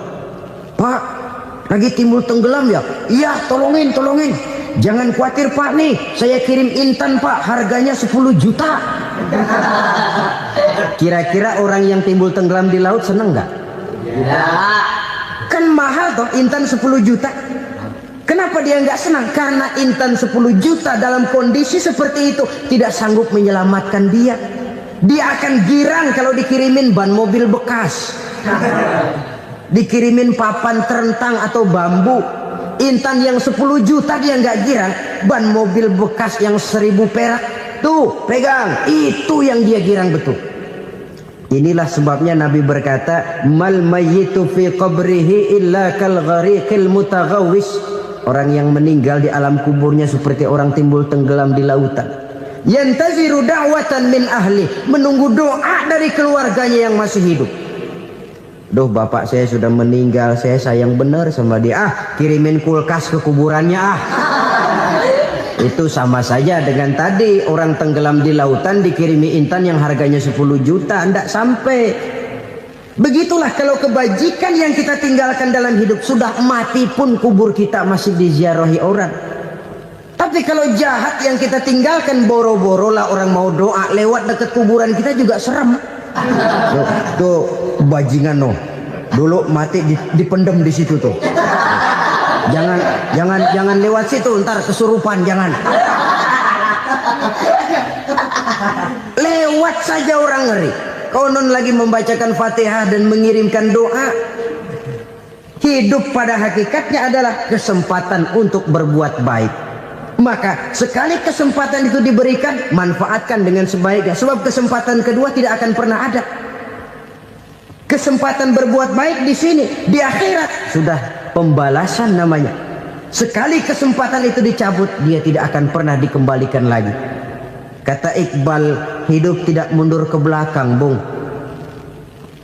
Pak, lagi timbul tenggelam ya? Iya, tolongin. Jangan khawatir Pak, nih saya kirim intan Pak, harganya 10 juta. Kira-kira orang yang timbul tenggelam di laut seneng nggak? Ya. Kan mahal toh intan 10 juta. Kenapa dia nggak senang? Karena intan 10 juta dalam kondisi seperti itu tidak sanggup menyelamatkan dia. Dia akan girang kalau dikirimin ban mobil bekas, dikirimin papan terentang atau bambu. Intan yang 10 juta dia nggak girang. Ban mobil bekas yang 1000 perak, tuh pegang, itu yang dia girang betul. Inilah sebabnya Nabi berkata, mal mayyitu fi qabrihi illa kal ghariqil mutaghawwis. Orang yang meninggal di alam kuburnya seperti orang timbul tenggelam di lautan. Yantaziru da'watan min ahli, menunggu doa dari keluarganya yang masih hidup. Duh, bapak saya sudah meninggal, saya sayang benar sama dia. Kirimin kulkas ke kuburannya Itu sama saja dengan tadi orang tenggelam di lautan dikirimi intan yang harganya 10 juta, ndak sampai. Begitulah kalau kebajikan yang kita tinggalkan dalam hidup, sudah mati pun kubur kita masih diziarahi orang. Tapi kalau jahat yang kita tinggalkan, boro-boro lah orang mau doa lewat dekat kuburan kita juga serem. Tuh bajingan no, dulu mati dipendem di situ tuh. Jangan lewat situ, ntar kesurupan, jangan. Lewat saja orang ngeri. Konon lagi membacakan Fatihah dan mengirimkan doa. Hidup pada hakikatnya adalah kesempatan untuk berbuat baik. Maka sekali kesempatan itu diberikan, manfaatkan dengan sebaiknya. Sebab kesempatan kedua tidak akan pernah ada. Kesempatan berbuat baik di sini, di akhirat sudah pembalasan namanya. Sekali kesempatan itu dicabut, dia tidak akan pernah dikembalikan lagi. Kata Iqbal, hidup tidak mundur ke belakang, Bung.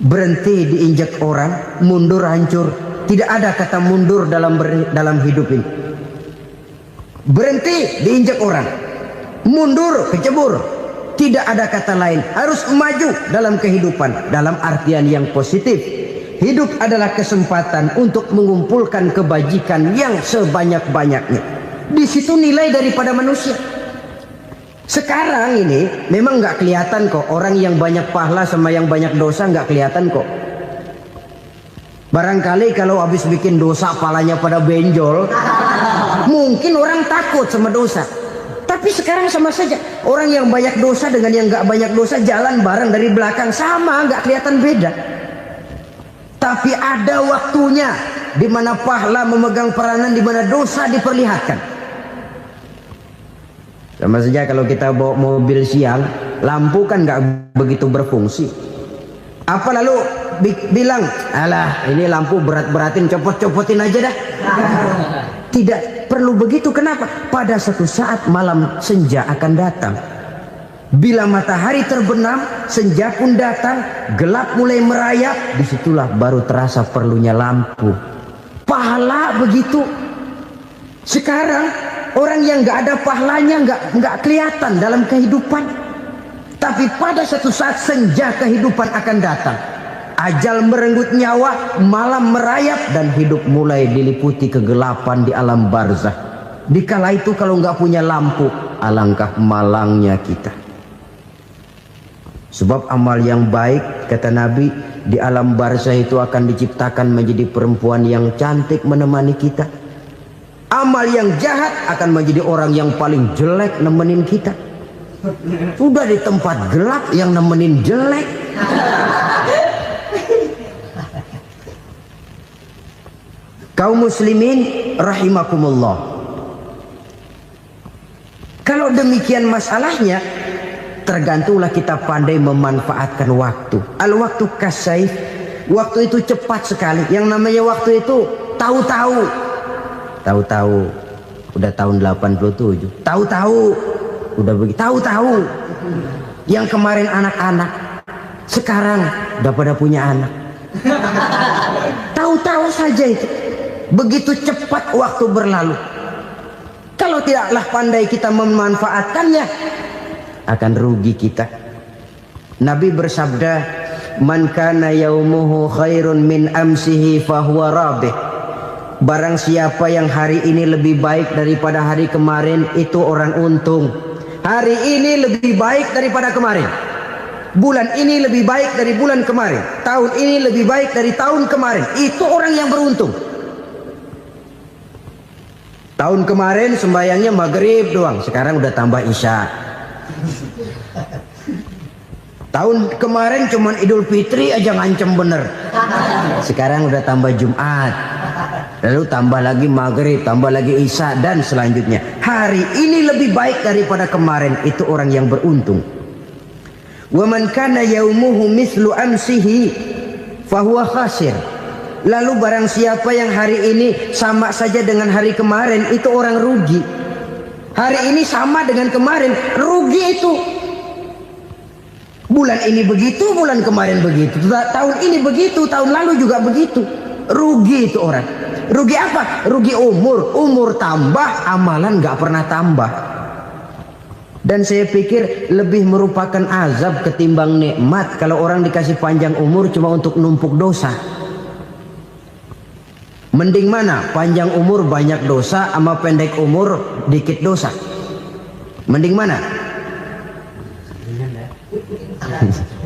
Berhenti diinjak orang, mundur hancur. Tidak ada kata mundur dalam hidup ini. Berhenti diinjak orang, mundur kecebur. Tidak ada kata lain. Harus maju dalam kehidupan, dalam artian yang positif. Hidup adalah kesempatan untuk mengumpulkan kebajikan yang sebanyak-banyaknya. Di situ nilai daripada manusia. Sekarang ini memang nggak kelihatan kok, orang yang banyak pahala sama yang banyak dosa nggak kelihatan kok. Barangkali kalau habis bikin dosa palanya pada benjol, mungkin orang takut sama dosa. Tapi sekarang sama saja, orang yang banyak dosa dengan yang nggak banyak dosa jalan bareng dari belakang, sama, nggak kelihatan beda. Tapi ada waktunya di mana pahala memegang peranan, di mana dosa diperlihatkan. Sama saja kalau kita bawa mobil siang, lampu kan nggak begitu berfungsi. Apa lalu bilang, alah ini lampu berat-beratin, copot-copotin aja dah. Tidak perlu begitu. Kenapa? Pada satu saat malam senja akan datang. Bila matahari terbenam, senja pun datang, gelap mulai merayap, disitulah baru terasa perlunya lampu. Pahala begitu. Sekarang orang yang nggak ada pahalanya nggak kelihatan dalam kehidupan. Tapi pada satu saat senja kehidupan akan datang. Ajal merenggut nyawa, malam merayap, dan hidup mulai diliputi kegelapan di alam barzah. Dikala itu kalau nggak punya lampu, alangkah malangnya kita. Sebab amal yang baik, kata Nabi, di alam barzah itu akan diciptakan menjadi perempuan yang cantik menemani kita. Amal yang jahat akan menjadi orang yang paling jelek nemenin kita. Sudah di tempat gelap yang nemenin jelek. Kaum muslimin rahimakumullah. Kalau demikian masalahnya, tergantunglah kita pandai memanfaatkan waktu. Al-waktu kasayf, waktu itu cepat sekali. Yang namanya waktu itu tahu-tahu. Tahu-tahu udah tahun 87. Tahu-tahu udah begitu. Tahu-tahu yang kemarin anak-anak, sekarang udah pada punya anak. Tahu-tahu saja itu. Begitu cepat waktu berlalu. Kalau tidaklah pandai kita memanfaatkannya, akan rugi kita. Nabi bersabda, "Man kana yaumuhu khairun min amsihi fahuwa rabih." Barang siapa yang hari ini lebih baik daripada hari kemarin, itu orang untung. Hari ini lebih baik daripada kemarin. Bulan ini lebih baik dari bulan kemarin. Tahun ini lebih baik dari tahun kemarin. Itu orang yang beruntung. Tahun kemarin sembayangnya maghrib doang, sekarang udah tambah isya. Tahun kemarin cuman Idul Fitri aja ngancem bener, sekarang udah tambah Jumat, lalu tambah lagi maghrib, tambah lagi isya, dan selanjutnya. Hari ini lebih baik daripada kemarin, itu orang yang beruntung. Wa man kana yaumuhu mislu amsihi fahuwa khasir. Lalu barang siapa yang hari ini sama saja dengan hari kemarin, itu orang rugi. Hari ini sama dengan kemarin, rugi itu. Bulan ini begitu, bulan kemarin begitu, tahun ini begitu, tahun lalu juga begitu. Rugi itu orang. Rugi apa? Rugi umur. Umur tambah, amalan gak pernah tambah. Dan saya pikir lebih merupakan azab ketimbang nikmat kalau orang dikasih panjang umur cuma untuk numpuk dosa. Mending mana? Panjang umur banyak dosa sama pendek umur dikit dosa? Mending mana?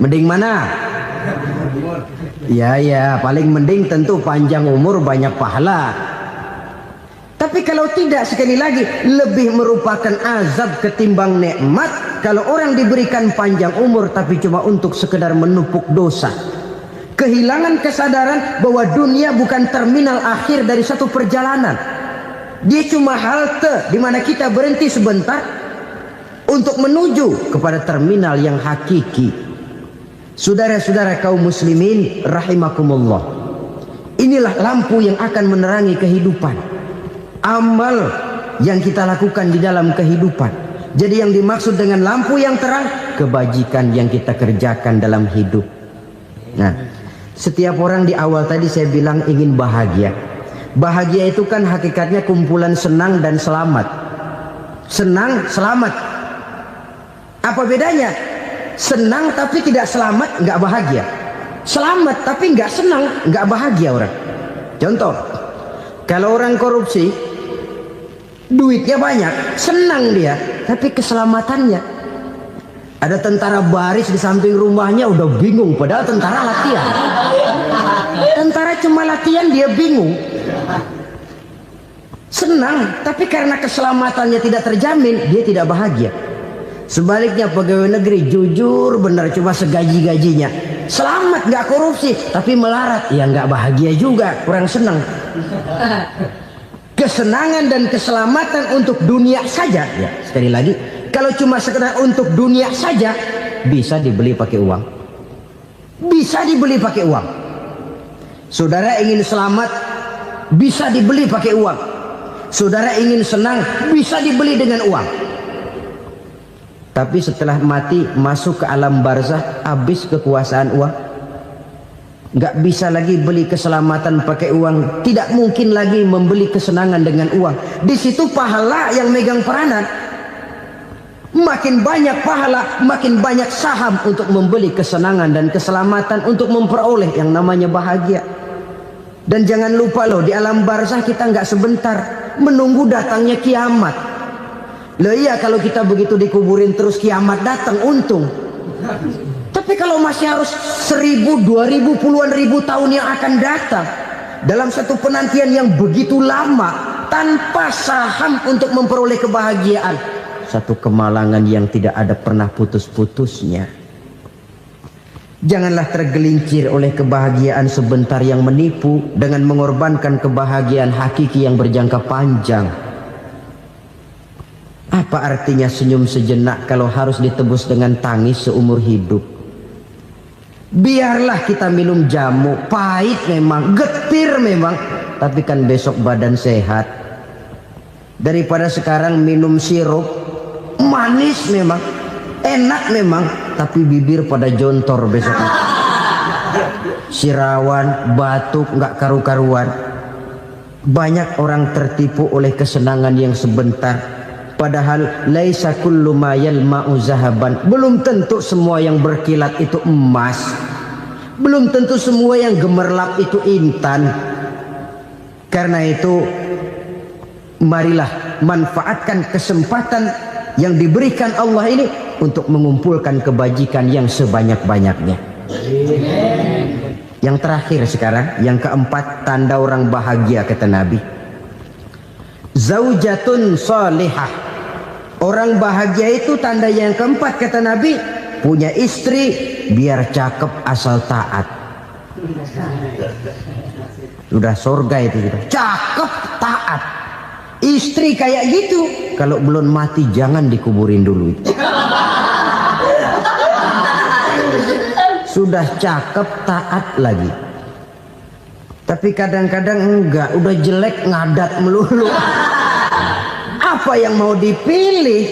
Mending mana? Ya, paling mending tentu panjang umur banyak pahala. Tapi kalau tidak, sekali lagi, lebih merupakan azab ketimbang nikmat kalau orang diberikan panjang umur tapi cuma untuk sekedar menumpuk dosa. Kehilangan kesadaran bahwa dunia bukan terminal akhir dari satu perjalanan. Dia cuma halte di mana kita berhenti sebentar untuk menuju kepada terminal yang hakiki. Saudara-saudara kaum muslimin rahimakumullah. Inilah lampu yang akan menerangi kehidupan. Amal yang kita lakukan di dalam kehidupan. Jadi yang dimaksud dengan lampu yang terang, kebajikan yang kita kerjakan dalam hidup. Nah, setiap orang di awal tadi saya bilang ingin bahagia. Bahagia itu kan hakikatnya kumpulan senang dan selamat. Senang, selamat. Apa bedanya? Senang tapi tidak selamat, nggak bahagia. Selamat tapi nggak senang, nggak bahagia orang. Contoh, kalau orang korupsi, duitnya banyak, senang dia, tapi keselamatannya. Ada tentara baris di samping rumahnya udah bingung, padahal tentara latihan. Tentara cuma latihan, dia bingung. Senang, tapi karena keselamatannya tidak terjamin, dia tidak bahagia. Sebaliknya pegawai negeri jujur benar, cuma segaji-gajinya. Selamat, nggak korupsi, tapi melarat, ya nggak bahagia juga, kurang senang. Kesenangan dan keselamatan untuk dunia saja, ya sekali lagi, kalau cuma sekedar untuk dunia saja, bisa dibeli pakai uang. Bisa dibeli pakai uang. Saudara ingin selamat, bisa dibeli pakai uang. Saudara ingin senang, bisa dibeli dengan uang. Tapi setelah mati, masuk ke alam barzah, habis kekuasaan uang. Nggak bisa lagi beli keselamatan pakai uang. Tidak mungkin lagi membeli kesenangan dengan uang. Di situ pahala yang megang peranan. Makin banyak pahala, makin banyak saham untuk membeli kesenangan dan keselamatan, untuk memperoleh yang namanya bahagia. Dan jangan lupa loh, di alam barzah kita nggak sebentar, menunggu datangnya kiamat. Loh iya, kalau kita begitu dikuburin terus kiamat datang, untung. Tapi kalau masih harus 1000, 2000, puluhan ribu tahun yang akan datang, dalam satu penantian yang begitu lama, tanpa saham untuk memperoleh kebahagiaan, satu kemalangan yang tidak ada pernah putus-putusnya. Janganlah tergelincir oleh kebahagiaan sebentar yang menipu dengan mengorbankan kebahagiaan hakiki yang berjangka panjang. Apa artinya senyum sejenak kalau harus ditebus dengan tangis seumur hidup? Biarlah kita minum jamu, pahit memang, getir memang, tapi kan besok badan sehat. Daripada sekarang minum sirup, manis memang, enak memang, tapi bibir pada jontor besok. Sirawan, batuk, nggak karu-karuan. Banyak orang tertipu oleh kesenangan yang sebentar. Padahal laisa kullu ma yalma'u zahaban. Belum tentu semua yang berkilat itu emas. Belum tentu semua yang gemerlap itu intan. Karena itu, marilah manfaatkan kesempatan yang diberikan Allah ini untuk mengumpulkan kebajikan yang sebanyak-banyaknya. Yang terakhir sekarang, yang keempat, tanda orang bahagia kata Nabi. Zaujatun salihah. Orang bahagia itu tanda yang keempat kata Nabi, punya istri biar cakep asal taat. Sudah surga itu kita. Cakep taat. Istri kayak gitu, kalau belum mati jangan dikuburin dulu itu. Sudah cakep taat lagi. Tapi kadang-kadang enggak, udah jelek ngadat melulu. Apa yang mau dipilih?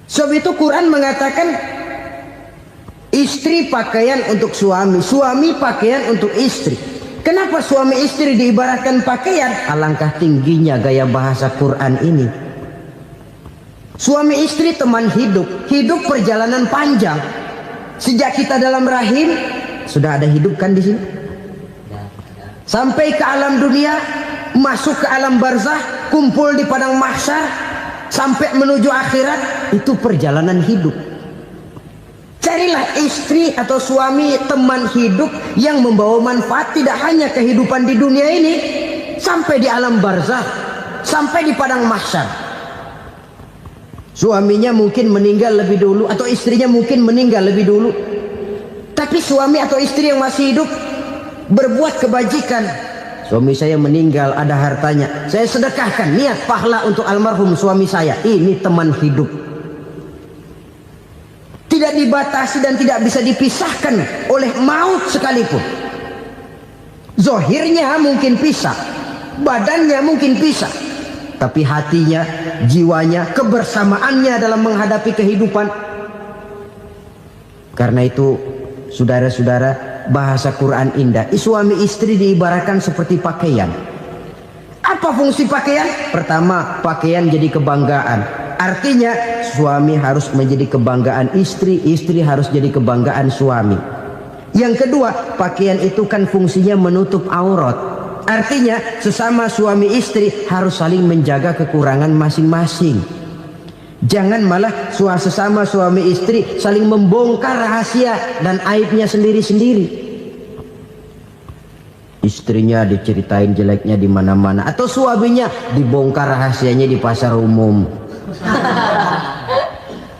Sebab itu Quran mengatakan istri pakaian untuk suami, suami pakaian untuk istri. Kenapa suami istri diibaratkan pakaian? Alangkah tingginya gaya bahasa Quran ini. Suami istri teman hidup, hidup perjalanan panjang. Sejak kita dalam rahim sudah ada hidup kan di sini. Sampai ke alam dunia, masuk ke alam barzah, kumpul di padang mahsyar, sampai menuju akhirat, itu perjalanan hidup. Carilah istri atau suami teman hidup yang membawa manfaat tidak hanya kehidupan di dunia ini, sampai di alam barzah, sampai di padang mahsyar. Suaminya mungkin meninggal lebih dulu, atau istrinya mungkin meninggal lebih dulu, tapi suami atau istri yang masih hidup berbuat kebajikan. Suami saya meninggal, ada hartanya, saya sedekahkan, niat pahala untuk almarhum suami saya. Ini teman hidup. Tidak dibatasi dan tidak bisa dipisahkan oleh maut sekalipun. Zohirnya mungkin pisah, badannya mungkin pisah, tapi hatinya, jiwanya, kebersamaannya dalam menghadapi kehidupan. Karena itu, saudara-saudara, bahasa Quran indah. Suami istri diibaratkan seperti pakaian. Apa fungsi pakaian? Pertama, pakaian jadi kebanggaan. Artinya suami harus menjadi kebanggaan istri, istri harus jadi kebanggaan suami. Yang kedua, pakaian itu kan fungsinya menutup aurat. Artinya sesama suami istri harus saling menjaga kekurangan masing-masing. Jangan malah sesama suami istri saling membongkar rahasia dan aibnya sendiri-sendiri. Istrinya diceritain jeleknya di mana-mana, atau suaminya dibongkar rahasianya di pasar umum.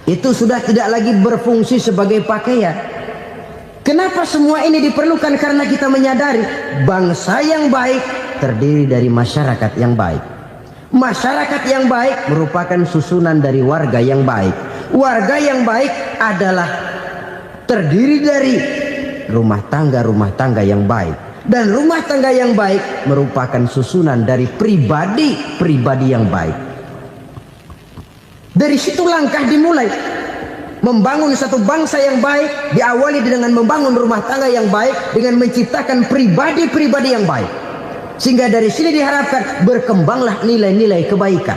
Itu sudah tidak lagi berfungsi sebagai pakaian. Kenapa semua ini diperlukan? Karena kita menyadari bangsa yang baik terdiri dari masyarakat yang baik. Masyarakat yang baik merupakan susunan dari warga yang baik. Warga yang baik adalah terdiri dari rumah tangga yang baik. Dan rumah tangga yang baik merupakan susunan dari pribadi yang baik. Dari situ langkah dimulai. Membangun satu bangsa yang baik diawali dengan membangun rumah tangga yang baik, dengan menciptakan pribadi-pribadi yang baik. Sehingga dari sini diharapkan berkembanglah nilai-nilai kebaikan.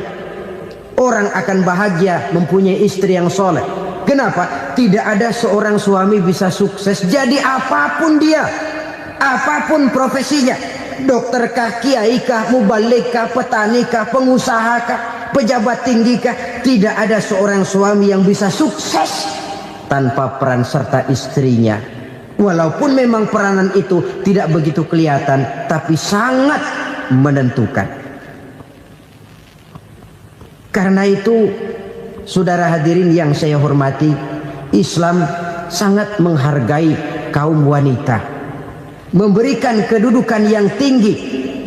Orang akan bahagia mempunyai istri yang soleh. Kenapa? Tidak ada seorang suami bisa sukses jadi apapun dia, apapun profesinya. Dokter kah, kiai kah, mubalik kah, petani kah, pengusaha kah, pejabat tinggi kah. Tidak ada seorang suami yang bisa sukses tanpa peran serta istrinya. Walaupun memang peranan itu tidak begitu kelihatan, tapi sangat menentukan. Karena itu, saudara hadirin yang saya hormati, Islam sangat menghargai kaum wanita, memberikan kedudukan yang tinggi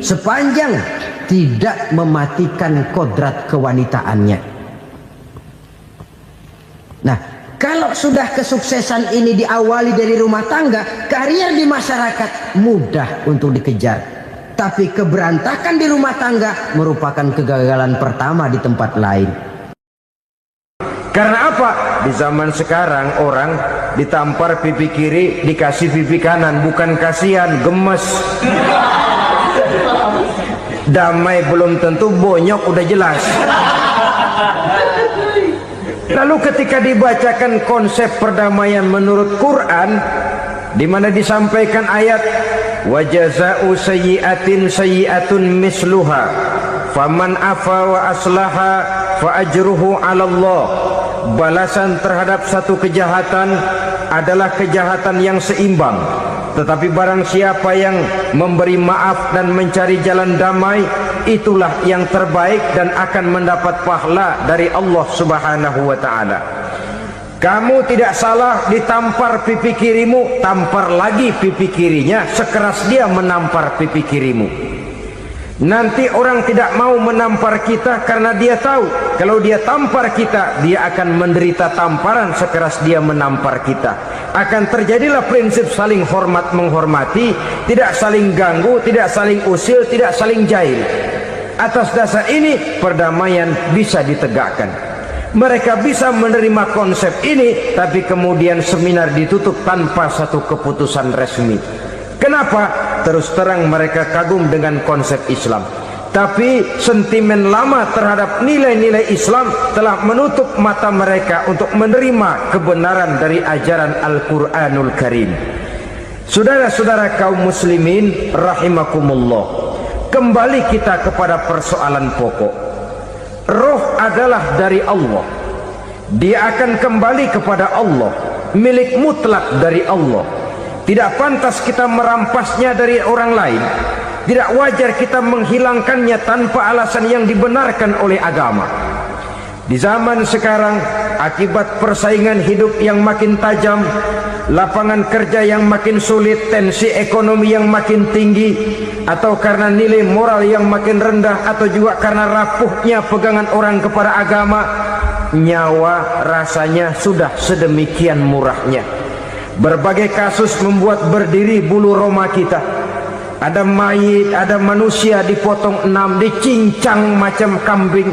sepanjang tidak mematikan kodrat kewanitaannya. Nah, kalau sudah kesuksesan ini diawali dari rumah tangga, karier di masyarakat mudah untuk dikejar. Tapi keberantakan di rumah tangga merupakan kegagalan pertama di tempat lain. Karena apa? Di zaman sekarang orang ditampar pipi kiri, dikasih pipi kanan. Bukan kasihan, gemes. Damai belum tentu, bonyok udah jelas. Lalu ketika dibacakan konsep perdamaian menurut Quran, di mana disampaikan ayat wa jazaa'u sayyi'atin sayyi'atun misluha faman afa wa aslaha fa ajruhu 'ala Allah. Balasan terhadap satu kejahatan adalah kejahatan yang seimbang, tetapi barang siapa yang memberi maaf dan mencari jalan damai, itulah yang terbaik dan akan mendapat pahala dari Allah Subhanahu wa ta'ala. Kamu tidak salah ditampar pipi kirimu, tampar lagi pipi kirinya sekeras dia menampar pipi kirimu. Nanti orang tidak mau menampar kita karena dia tahu kalau dia tampar kita, dia akan menderita tamparan sekeras dia menampar kita. Akan terjadilah prinsip saling hormat menghormati, tidak saling ganggu, tidak saling usil, tidak saling jahil. Atas dasar ini perdamaian bisa ditegakkan. Mereka bisa menerima konsep ini, tapi kemudian seminar ditutup tanpa satu keputusan resmi. Kenapa? Terus terang mereka kagum dengan konsep Islam, tapi sentimen lama terhadap nilai-nilai Islam telah menutup mata mereka untuk menerima kebenaran dari ajaran Al-Quranul Karim. Saudara-saudara kaum muslimin rahimakumullah, kembali kita kepada persoalan pokok. Roh adalah dari Allah. Dia akan kembali kepada Allah, milik mutlak dari Allah. Tidak pantas kita merampasnya dari orang lain. Tidak wajar kita menghilangkannya tanpa alasan yang dibenarkan oleh agama. Di zaman sekarang, akibat persaingan hidup yang makin tajam, lapangan kerja yang makin sulit, tensi ekonomi yang makin tinggi, atau karena nilai moral yang makin rendah, atau juga karena rapuhnya pegangan orang kepada agama, nyawa rasanya sudah sedemikian murahnya. Berbagai kasus membuat berdiri bulu roma kita. Ada mayit, ada manusia dipotong 6, dicincang macam kambing.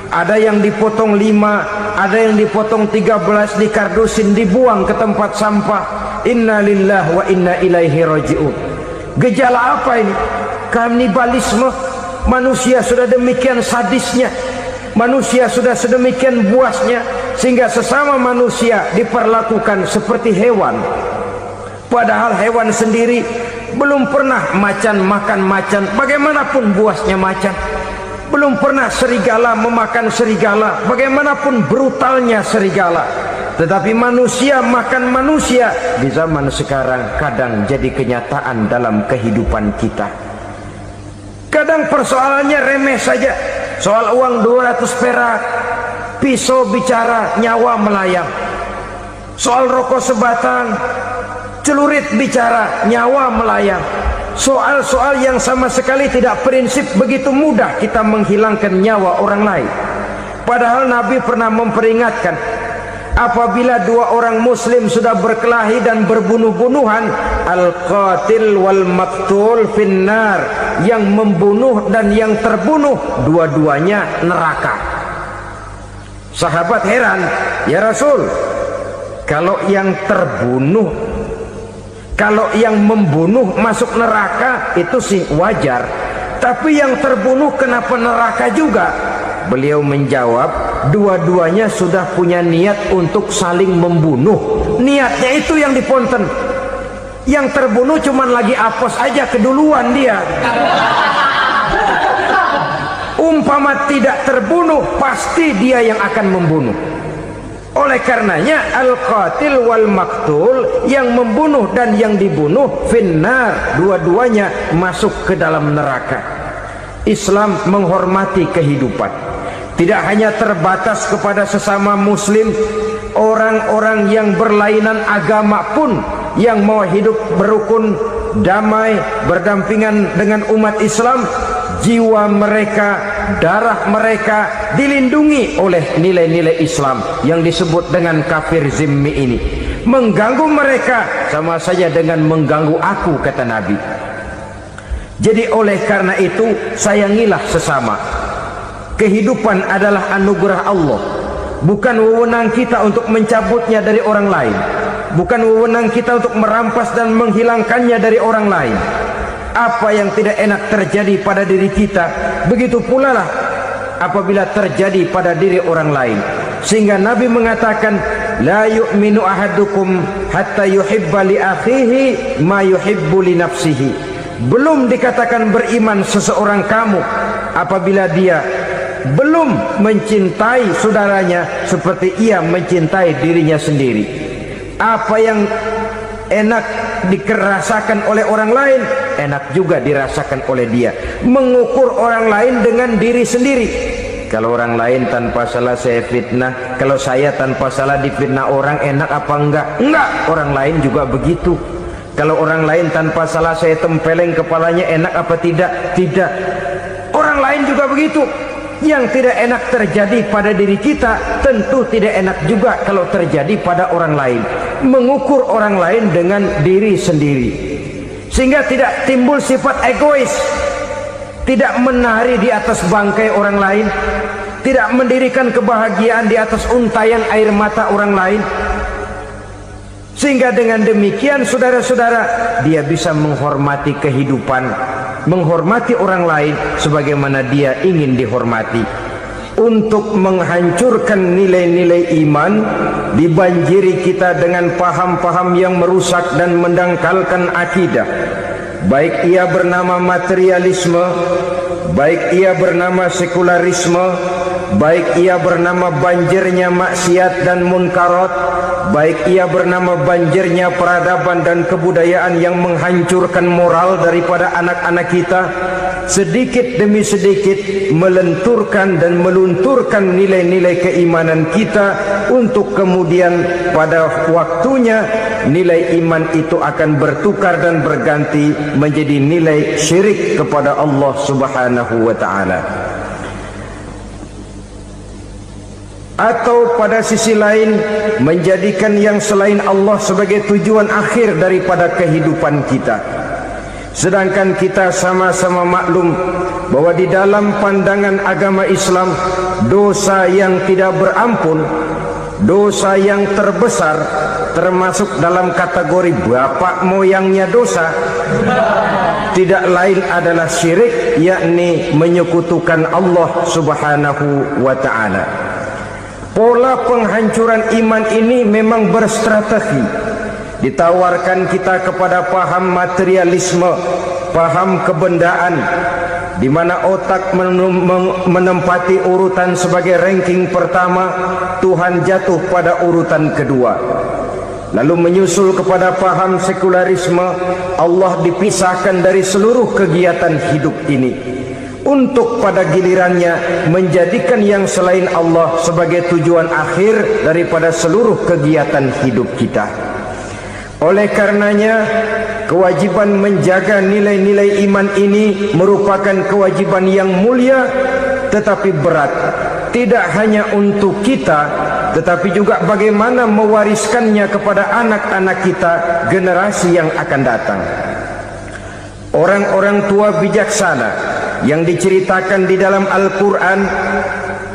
Ada yang dipotong 5, ada yang dipotong 13, dikardusin, dibuang ke tempat sampah. Inna lillahi wa inna ilaihi raji'un. Gejala apa ini? Kanibalisme. Manusia sudah demikian sadisnya, manusia sudah sedemikian buasnya, sehingga sesama manusia diperlakukan seperti hewan. Padahal hewan sendiri belum pernah macan makan macan, bagaimanapun buasnya macan. Belum pernah serigala memakan serigala, bagaimanapun brutalnya serigala. Tetapi manusia makan manusia di zaman sekarang kadang jadi kenyataan dalam kehidupan kita. Kadang persoalannya remeh saja. Soal uang 200 perak, pisau bicara, nyawa melayang. Soal rokok sebatang, celurit bicara, nyawa melayang. Soal-soal yang sama sekali tidak prinsip, begitu mudah kita menghilangkan nyawa orang lain. Padahal Nabi pernah memperingatkan, apabila dua orang muslim sudah berkelahi dan berbunuh-bunuhan, al-qatil wal maqtul finnar, yang membunuh dan yang terbunuh dua-duanya neraka. Sahabat heran, ya Rasul, kalau yang terbunuh, kalau yang membunuh masuk neraka itu sih wajar, tapi yang terbunuh kenapa neraka juga? Beliau menjawab, dua-duanya sudah punya niat untuk saling membunuh. Niatnya itu yang diponten. Yang terbunuh cuman lagi apos aja, keduluan dia. Umpama tidak terbunuh, pasti dia yang akan membunuh. Oleh karenanya al-qatil wal maktul, yang membunuh dan yang dibunuh, finnar, dua-duanya masuk ke dalam neraka. Islam menghormati kehidupan, tidak hanya terbatas kepada sesama muslim, orang-orang yang berlainan agama pun yang mau hidup berukun, damai, berdampingan dengan umat Islam, jiwa mereka, darah mereka dilindungi oleh nilai-nilai Islam yang disebut dengan kafir zimmi ini. Mengganggu mereka sama saja dengan mengganggu aku, kata Nabi. Jadi oleh karena itu, sayangilah sesama. Kehidupan adalah anugerah Allah, bukan wewenang kita untuk mencabutnya dari orang lain, bukan wewenang kita untuk merampas dan menghilangkannya dari orang lain. Apa yang tidak enak terjadi pada diri kita, begitu pula lah apabila terjadi pada diri orang lain. Sehingga Nabi mengatakan, la yu'minu ahadukum hatta yuhibba li akhihi ma yuhibbu li nafsihi. Belum dikatakan beriman seseorang kamu apabila dia belum mencintai saudaranya seperti ia mencintai dirinya sendiri. Apa yang enak dirasakan oleh orang lain, enak juga dirasakan oleh dia. Mengukur orang lain dengan diri sendiri. Kalau orang lain tanpa salah saya fitnah, kalau saya tanpa salah difitnah orang, enak apa enggak? Enggak, orang lain juga begitu. Kalau orang lain tanpa salah saya tempeleng kepalanya, enak apa tidak? Tidak. Orang lain juga begitu. Yang tidak enak terjadi pada diri kita, tentu tidak enak juga kalau terjadi pada orang lain. Mengukur orang lain dengan diri sendiri, sehingga tidak timbul sifat egois, tidak menari di atas bangkai orang lain, tidak mendirikan kebahagiaan di atas untayan air mata orang lain. Sehingga dengan demikian, saudara-saudara, dia bisa menghormati kehidupan, menghormati orang lain sebagaimana dia ingin dihormati. Untuk menghancurkan nilai-nilai iman, dibanjiri kita dengan paham-paham yang merusak dan mendangkalkan akidah. Baik ia bernama materialisme, baik ia bernama sekularisme, baik ia bernama banjirnya maksiat dan munkarat, baik ia bernama banjirnya peradaban dan kebudayaan yang menghancurkan moral daripada anak-anak kita, sedikit demi sedikit melenturkan dan melunturkan nilai-nilai keimanan kita, untuk kemudian pada waktunya nilai iman itu akan bertukar dan berganti menjadi nilai syirik kepada Allah Subhanahu wa ta'ala. Atau pada sisi lain, menjadikan yang selain Allah sebagai tujuan akhir daripada kehidupan kita. Sedangkan kita sama-sama maklum bahwa di dalam pandangan agama Islam, dosa yang tidak berampun, dosa yang terbesar, termasuk dalam kategori bapak moyangnya dosa, tidak lain adalah syirik, yakni menyekutukan Allah Subhanahu wa ta'ala. Pola penghancuran iman ini memang berstrategi. Ditawarkan kita kepada paham materialisme, paham kebendaan, di mana otak menempati urutan sebagai ranking pertama, Tuhan jatuh pada urutan kedua. Lalu menyusul kepada paham sekularisme, Allah dipisahkan dari seluruh kegiatan hidup ini, untuk pada gilirannya menjadikan yang selain Allah sebagai tujuan akhir daripada seluruh kegiatan hidup kita. Oleh karenanya, kewajiban menjaga nilai-nilai iman ini merupakan kewajiban yang mulia tetapi berat, tidak hanya untuk kita, tetapi juga bagaimana mewariskannya kepada anak-anak kita, generasi yang akan datang. Orang-orang tua bijaksana yang diceritakan di dalam Al-Quran,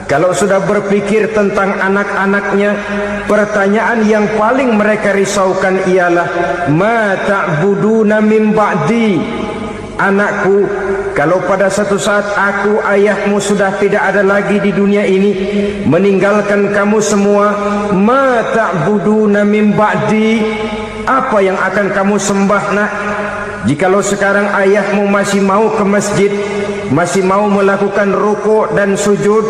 kalau sudah berpikir tentang anak-anaknya, pertanyaan yang paling mereka risaukan ialah, ma ta'buduna min ba'di. Anakku, kalau pada satu saat aku ayahmu sudah tidak ada lagi di dunia ini, meninggalkan kamu semua, ma ta'buduna min ba'di, apa yang akan kamu sembah nak? Jikalau sekarang ayahmu masih mau ke masjid, masih mau melakukan rukuk dan sujud,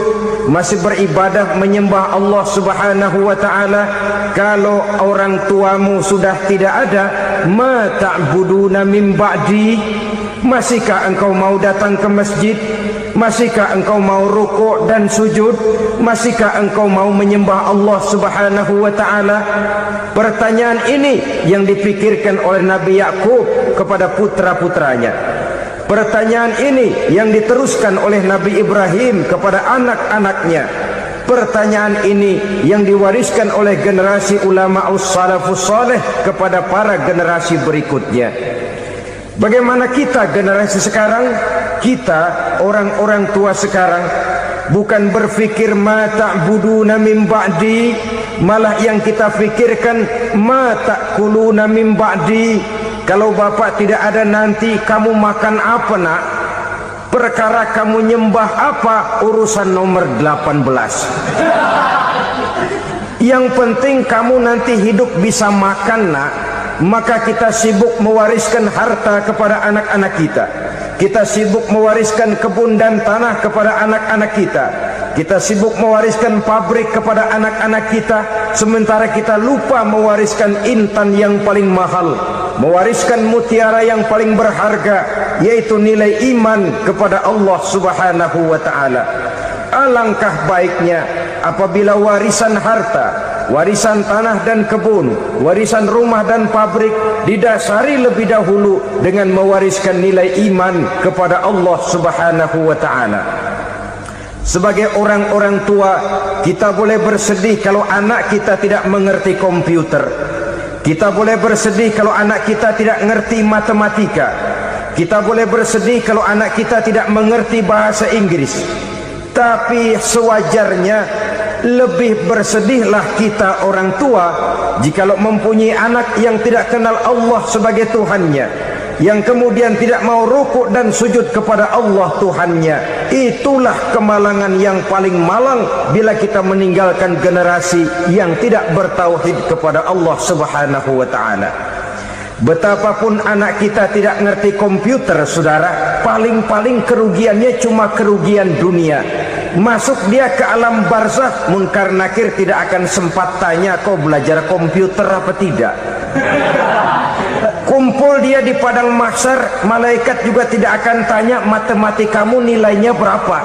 masih beribadah menyembah Allah Subhanahu wa taala, kalau orang tuamu sudah tidak ada, ma ta'buduna min ba'di, masihkah engkau mau datang ke masjid? Masihkah engkau mau rukuk dan sujud? Masihkah engkau mau menyembah Allah Subhanahu wa taala? Pertanyaan ini yang dipikirkan oleh Nabi Yakub kepada putra-putranya. Pertanyaan ini yang diteruskan oleh Nabi Ibrahim kepada anak-anaknya. Pertanyaan ini yang diwariskan oleh generasi ulama salafus saleh kepada para generasi berikutnya. Bagaimana kita generasi sekarang? Kita orang-orang tua sekarang bukan berfikir ma ta'buduna min ba'di, malah yang kita fikirkan ma ta'kuluna min ba'di. Kalau bapak tidak ada nanti kamu makan apa nak? Perkara kamu nyembah apa? Urusan nomor 18. Yang penting kamu nanti hidup bisa makan nak. Maka kita sibuk mewariskan harta kepada anak-anak kita. Kita sibuk mewariskan kebun dan tanah kepada anak-anak kita. Kita sibuk mewariskan pabrik kepada anak-anak kita, sementara kita lupa mewariskan intan yang paling mahal, mewariskan mutiara yang paling berharga, yaitu nilai iman kepada Allah Subhanahu wa taala. Alangkah baiknya apabila warisan harta, warisan tanah dan kebun, warisan rumah dan pabrik didasari lebih dahulu dengan mewariskan nilai iman kepada Allah Subhanahu wa taala. Sebagai orang-orang tua, kita boleh bersedih kalau anak kita tidak mengerti komputer. Kita boleh bersedih kalau anak kita tidak mengerti matematika. Kita boleh bersedih kalau anak kita tidak mengerti bahasa Inggris. Tapi sewajarnya lebih bersedihlah kita orang tua jikalau mempunyai anak yang tidak kenal Allah sebagai Tuhannya, yang kemudian tidak mau rukuk dan sujud kepada Allah Tuhannya. Itulah kemalangan yang paling malang bila kita meninggalkan generasi yang tidak bertauhid kepada Allah Subhanahu wa taala. Betapapun anak kita tidak ngerti komputer, saudara, paling-paling kerugiannya cuma kerugian dunia. Masuk dia ke alam barzakh, munkar nakir tidak akan sempat tanya kau belajar komputer apa tidak. Kumpul dia di padang mahsyar, malaikat juga tidak akan tanya matematikamu nilainya berapa.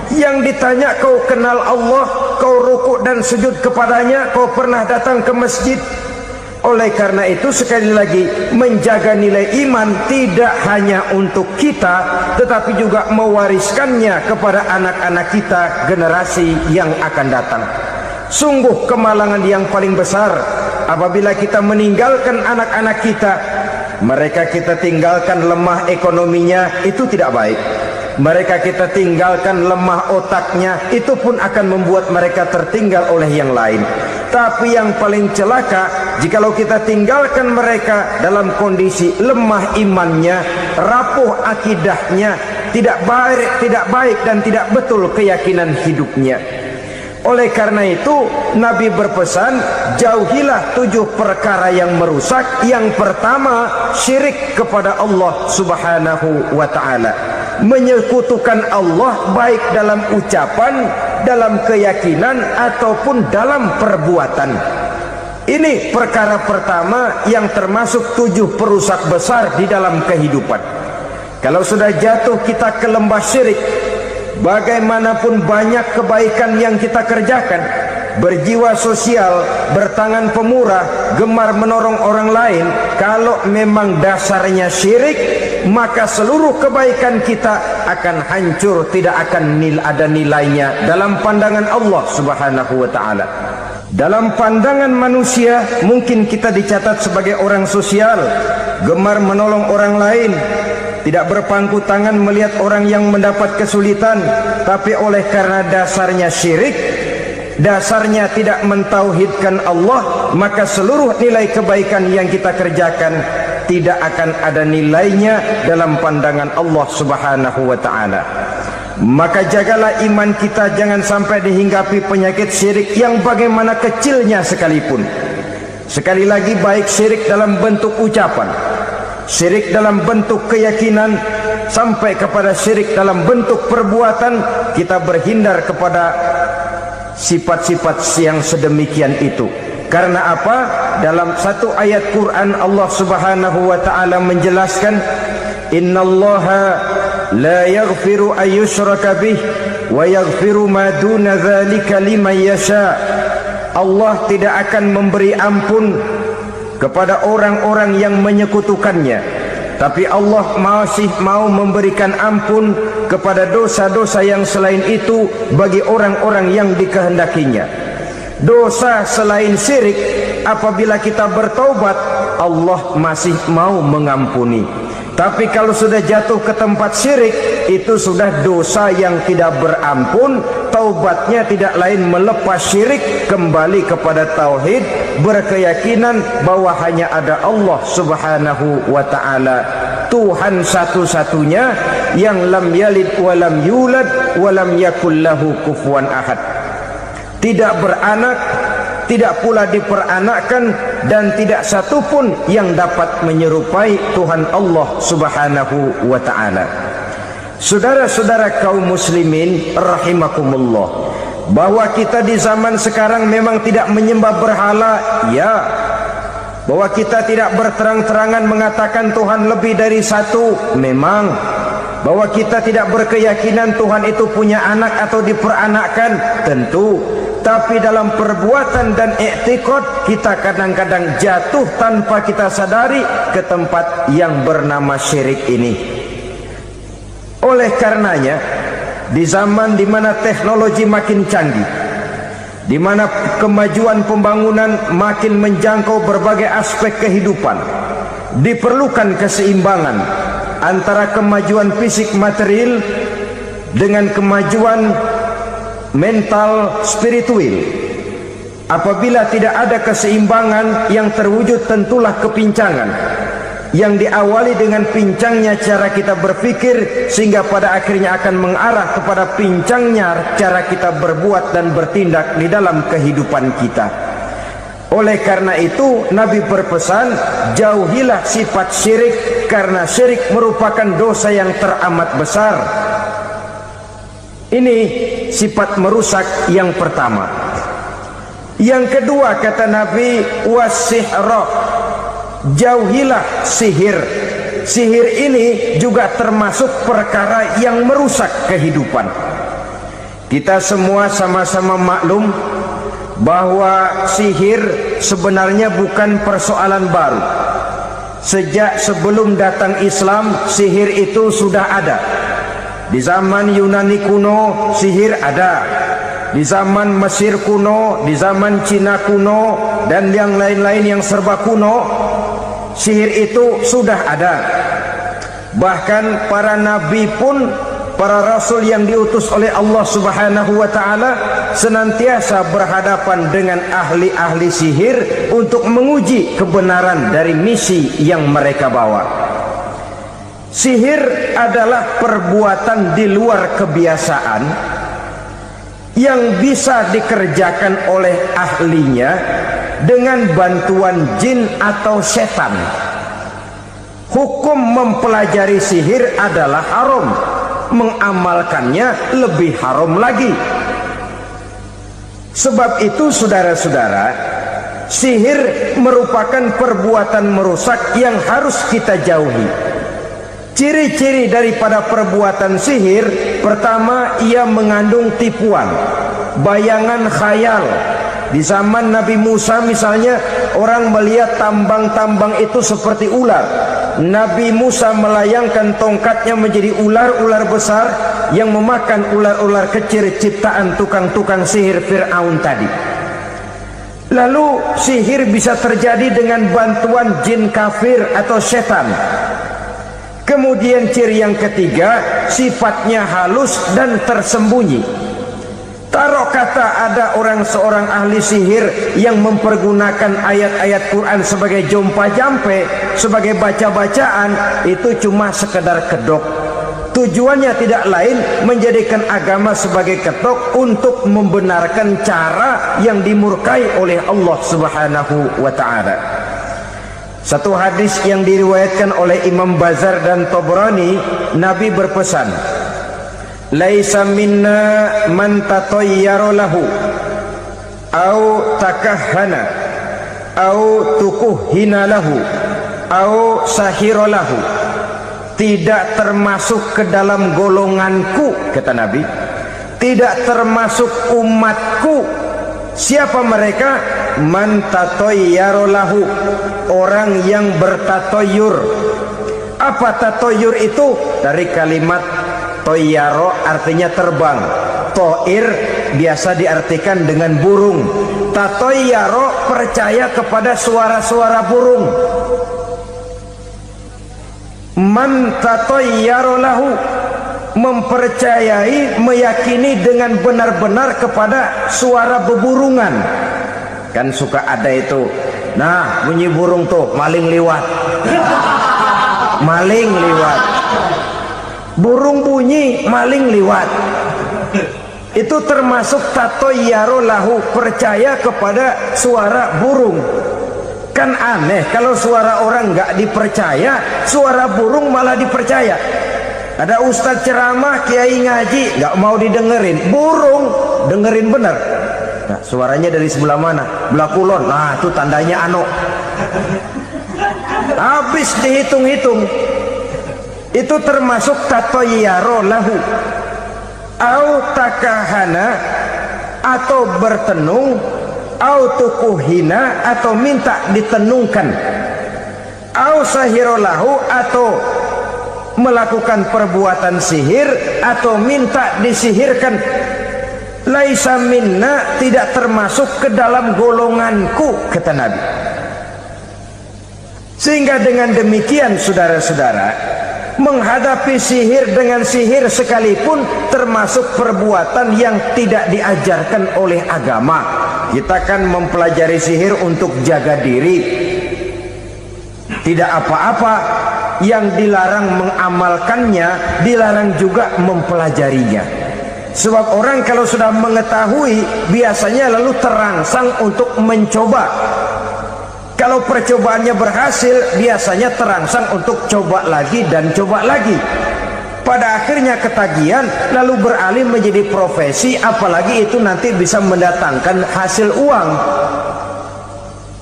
Yang ditanya kau kenal Allah, kau rukuk dan sujud kepadanya, kau pernah datang ke masjid. Oleh karena itu sekali lagi, menjaga nilai iman tidak hanya untuk kita, tetapi juga mewariskannya kepada anak-anak kita, generasi yang akan datang. Sungguh kemalangan yang paling besar apabila kita meninggalkan anak-anak kita. Mereka kita tinggalkan lemah ekonominya, itu tidak baik. Mereka kita tinggalkan lemah otaknya, itu pun akan membuat mereka tertinggal oleh yang lain. Tapi yang paling celaka, jikalau kita tinggalkan mereka dalam kondisi lemah imannya, rapuh akidahnya, tidak baik dan tidak betul keyakinan hidupnya. Oleh karena itu Nabi berpesan, jauhilah 7 perkara yang merusak. Yang pertama, syirik kepada Allah Subhanahu wa taala. Menyekutukan Allah baik dalam ucapan, dalam keyakinan ataupun dalam perbuatan. Ini perkara pertama yang termasuk 7 perusak besar di dalam kehidupan. Kalau sudah jatuh kita ke lembah syirik, bagaimanapun banyak kebaikan yang kita kerjakan, berjiwa sosial, bertangan pemurah, gemar menolong orang lain, kalau memang dasarnya syirik, maka seluruh kebaikan kita akan hancur, tidak akan ada nilainya dalam pandangan Allah Subhanahu wa taala. Dalam pandangan manusia, mungkin kita dicatat sebagai orang sosial, gemar menolong orang lain, tidak berpangku tangan melihat orang yang mendapat kesulitan. Tapi oleh karena dasarnya syirik, dasarnya tidak mentauhidkan Allah, maka seluruh nilai kebaikan yang kita kerjakan tidak akan ada nilainya dalam pandangan Allah Subhanahu wa taala. Maka jagalah iman kita jangan sampai dihinggapi penyakit syirik yang bagaimana kecilnya sekalipun. Sekali lagi, baik syirik dalam bentuk ucapan, syirik dalam bentuk keyakinan, sampai kepada syirik dalam bentuk perbuatan, kita berhindar kepada sifat-sifat yang sedemikian itu. Karena apa? Dalam satu ayat Quran Allah Subhanahu wa taala menjelaskan, innallaha la yaghfiru ayyushraka bih wa yaghfiru ma duna dzalika liman yasha. Allah tidak akan memberi ampun kepada orang-orang yang menyekutukannya, tapi Allah masih mau memberikan ampun kepada dosa-dosa yang selain itu bagi orang-orang yang dikehendakinya. Dosa selain syirik, apabila kita bertaubat, Allah masih mau mengampuni. Tapi kalau sudah jatuh ke tempat syirik, itu sudah dosa yang tidak berampun. Taubatnya tidak lain melepas syirik, kembali kepada tauhid, berkeyakinan bahwa hanya ada Allah Subhanahu wa taala, Tuhan satu-satunya yang lam yalid wa lam yulad wa lam yakul lahu kufuwan ahad. Tidak beranak, tidak pula diperanakkan, dan tidak satupun yang dapat menyerupai Tuhan Allah Subhanahu wa taala. Saudara-saudara kaum muslimin rahimakumullah, bahwa kita di zaman sekarang memang tidak menyembah berhala, ya. Bahwa kita tidak berterang-terangan mengatakan Tuhan lebih dari satu, memang. Bahwa kita tidak berkeyakinan Tuhan itu punya anak atau diperanakkan, tentu. Tapi dalam perbuatan dan i'tiqad, kita kadang-kadang jatuh tanpa kita sadari ke tempat yang bernama syirik ini. Oleh karenanya, di zaman di mana teknologi makin canggih, di mana kemajuan pembangunan makin menjangkau berbagai aspek kehidupan, diperlukan keseimbangan antara kemajuan fisik material dengan kemajuan mental spiritual. Apabila tidak ada keseimbangan, yang terwujud tentulah kepincangan, yang diawali dengan pincangnya cara kita berpikir, sehingga pada akhirnya akan mengarah kepada pincangnya cara kita berbuat dan bertindak di dalam kehidupan kita. Oleh karena itu, Nabi berpesan, jauhilah sifat syirik, karena syirik merupakan dosa yang teramat besar. Ini sifat merusak yang pertama. Yang kedua, kata Nabi, wasihra, jauhilah sihir. Sihir ini juga termasuk perkara yang merusak kehidupan. Kita semua sama-sama maklum bahwa sihir sebenarnya bukan persoalan baru. Sejak sebelum datang Islam, sihir itu sudah ada. Di zaman Yunani kuno, sihir ada. Di zaman Mesir kuno, di zaman Cina kuno, dan yang lain-lain yang serba kuno, sihir itu sudah ada. Bahkan para nabi pun, para rasul yang diutus oleh Allah Subhanahu wa taala, senantiasa berhadapan dengan ahli-ahli sihir untuk menguji kebenaran dari misi yang mereka bawa. Sihir adalah perbuatan di luar kebiasaan yang bisa dikerjakan oleh ahlinya dengan bantuan jin atau setan. Hukum mempelajari sihir adalah haram, mengamalkannya lebih haram lagi. Sebab itu saudara-saudara, sihir merupakan perbuatan merusak yang harus kita jauhi. Ciri-ciri daripada perbuatan sihir, pertama, ia mengandung tipuan, bayangan khayal. Di zaman Nabi Musa misalnya, orang melihat tambang-tambang itu seperti ular. Nabi Musa melayangkan tongkatnya menjadi ular-ular besar yang memakan ular-ular kecil ciptaan tukang-tukang sihir Fir'aun tadi. Lalu sihir bisa terjadi dengan bantuan jin kafir atau setan. Kemudian ciri yang ketiga, sifatnya halus dan tersembunyi. Taruh kata ada seorang ahli sihir yang mempergunakan ayat-ayat Quran sebagai jompa-jampe, sebagai baca-bacaan, itu cuma sekedar kedok. Tujuannya tidak lain menjadikan agama sebagai ketok untuk membenarkan cara yang dimurkai oleh Allah Subhanahu wa ta'ala. Satu hadis yang diriwayatkan oleh Imam Bazar dan Tabrani, Nabi berpesan, laisa minna man tatayyara lahu au takahhana au tukuhina lahu au sahira lahu. Tidak termasuk ke dalam golonganku, kata Nabi, tidak termasuk umatku. Siapa mereka? Man tatayyara lahu, orang yang bertatoyur. Apa tatoyur itu? Dari kalimat toyaro, artinya terbang. Toir biasa diartikan dengan burung. Tatoyaro percaya kepada suara-suara burung. Man tatayyara lahu, mempercayai, meyakini dengan benar-benar kepada suara beburungan. Kan suka ada itu, nah bunyi burung tuh, maling liwat. Maling liwat, burung bunyi, maling liwat. Itu termasuk tatayyara lahu, percaya kepada suara burung. Kan aneh kalau suara orang nggak dipercaya, suara burung malah dipercaya. Ada ustadz ceramah, kiai ngaji, nggak mau didengerin, burung dengerin bener. Nah, suaranya dari sebelah mana? Belah kulon. Nah, itu tandanya ano. Habis dihitung-hitung. Itu termasuk tatayyara lahu. Au takahana, atau bertenung, au tukuhina, atau minta ditenungkan, au sahirolahu, atau melakukan perbuatan sihir, atau minta disihirkan. Laisa minna, tidak termasuk ke dalam golonganku, kata Nabi. Sehingga dengan demikian, saudara-saudara, menghadapi sihir dengan sihir sekalipun termasuk perbuatan yang tidak diajarkan oleh agama. Kita kan mempelajari sihir untuk jaga diri, tidak apa-apa. Yang dilarang mengamalkannya, dilarang juga mempelajarinya. Sebab orang kalau sudah mengetahui, biasanya lalu terangsang untuk mencoba. Kalau percobaannya berhasil, biasanya terangsang untuk coba lagi dan coba lagi. Pada akhirnya ketagihan, lalu beralih menjadi profesi, apalagi itu nanti bisa mendatangkan hasil uang.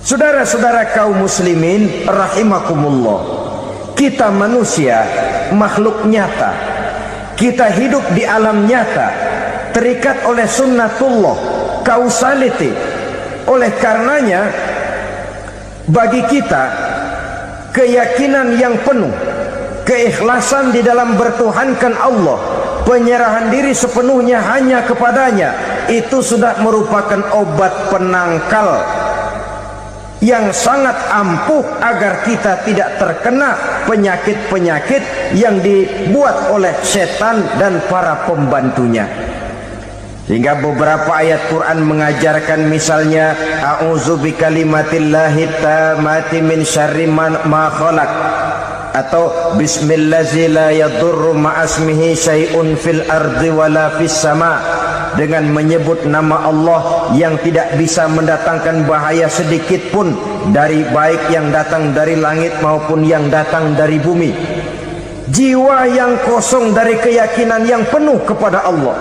Saudara-saudara kaum muslimin rahimakumullah, kita manusia makhluk nyata. Kita hidup di alam nyata, terikat oleh sunnatullah, causality. Oleh karenanya, bagi kita keyakinan yang penuh, keikhlasan di dalam bertuhankan Allah, penyerahan diri sepenuhnya hanya kepadanya, itu sudah merupakan obat penangkal yang sangat ampuh agar kita tidak terkena penyakit-penyakit yang dibuat oleh setan dan para pembantunya. Sehingga beberapa ayat Quran mengajarkan, misalnya a'udzu bikalimatillahi tammati min syarri ma khalaq, atau bismillazi la yadurru ma'asmihi syai'un fil ardi wala fis sama, dengan menyebut nama Allah yang tidak bisa mendatangkan bahaya sedikit pun, dari baik yang datang dari langit maupun yang datang dari bumi. Jiwa yang kosong dari keyakinan yang penuh kepada Allah,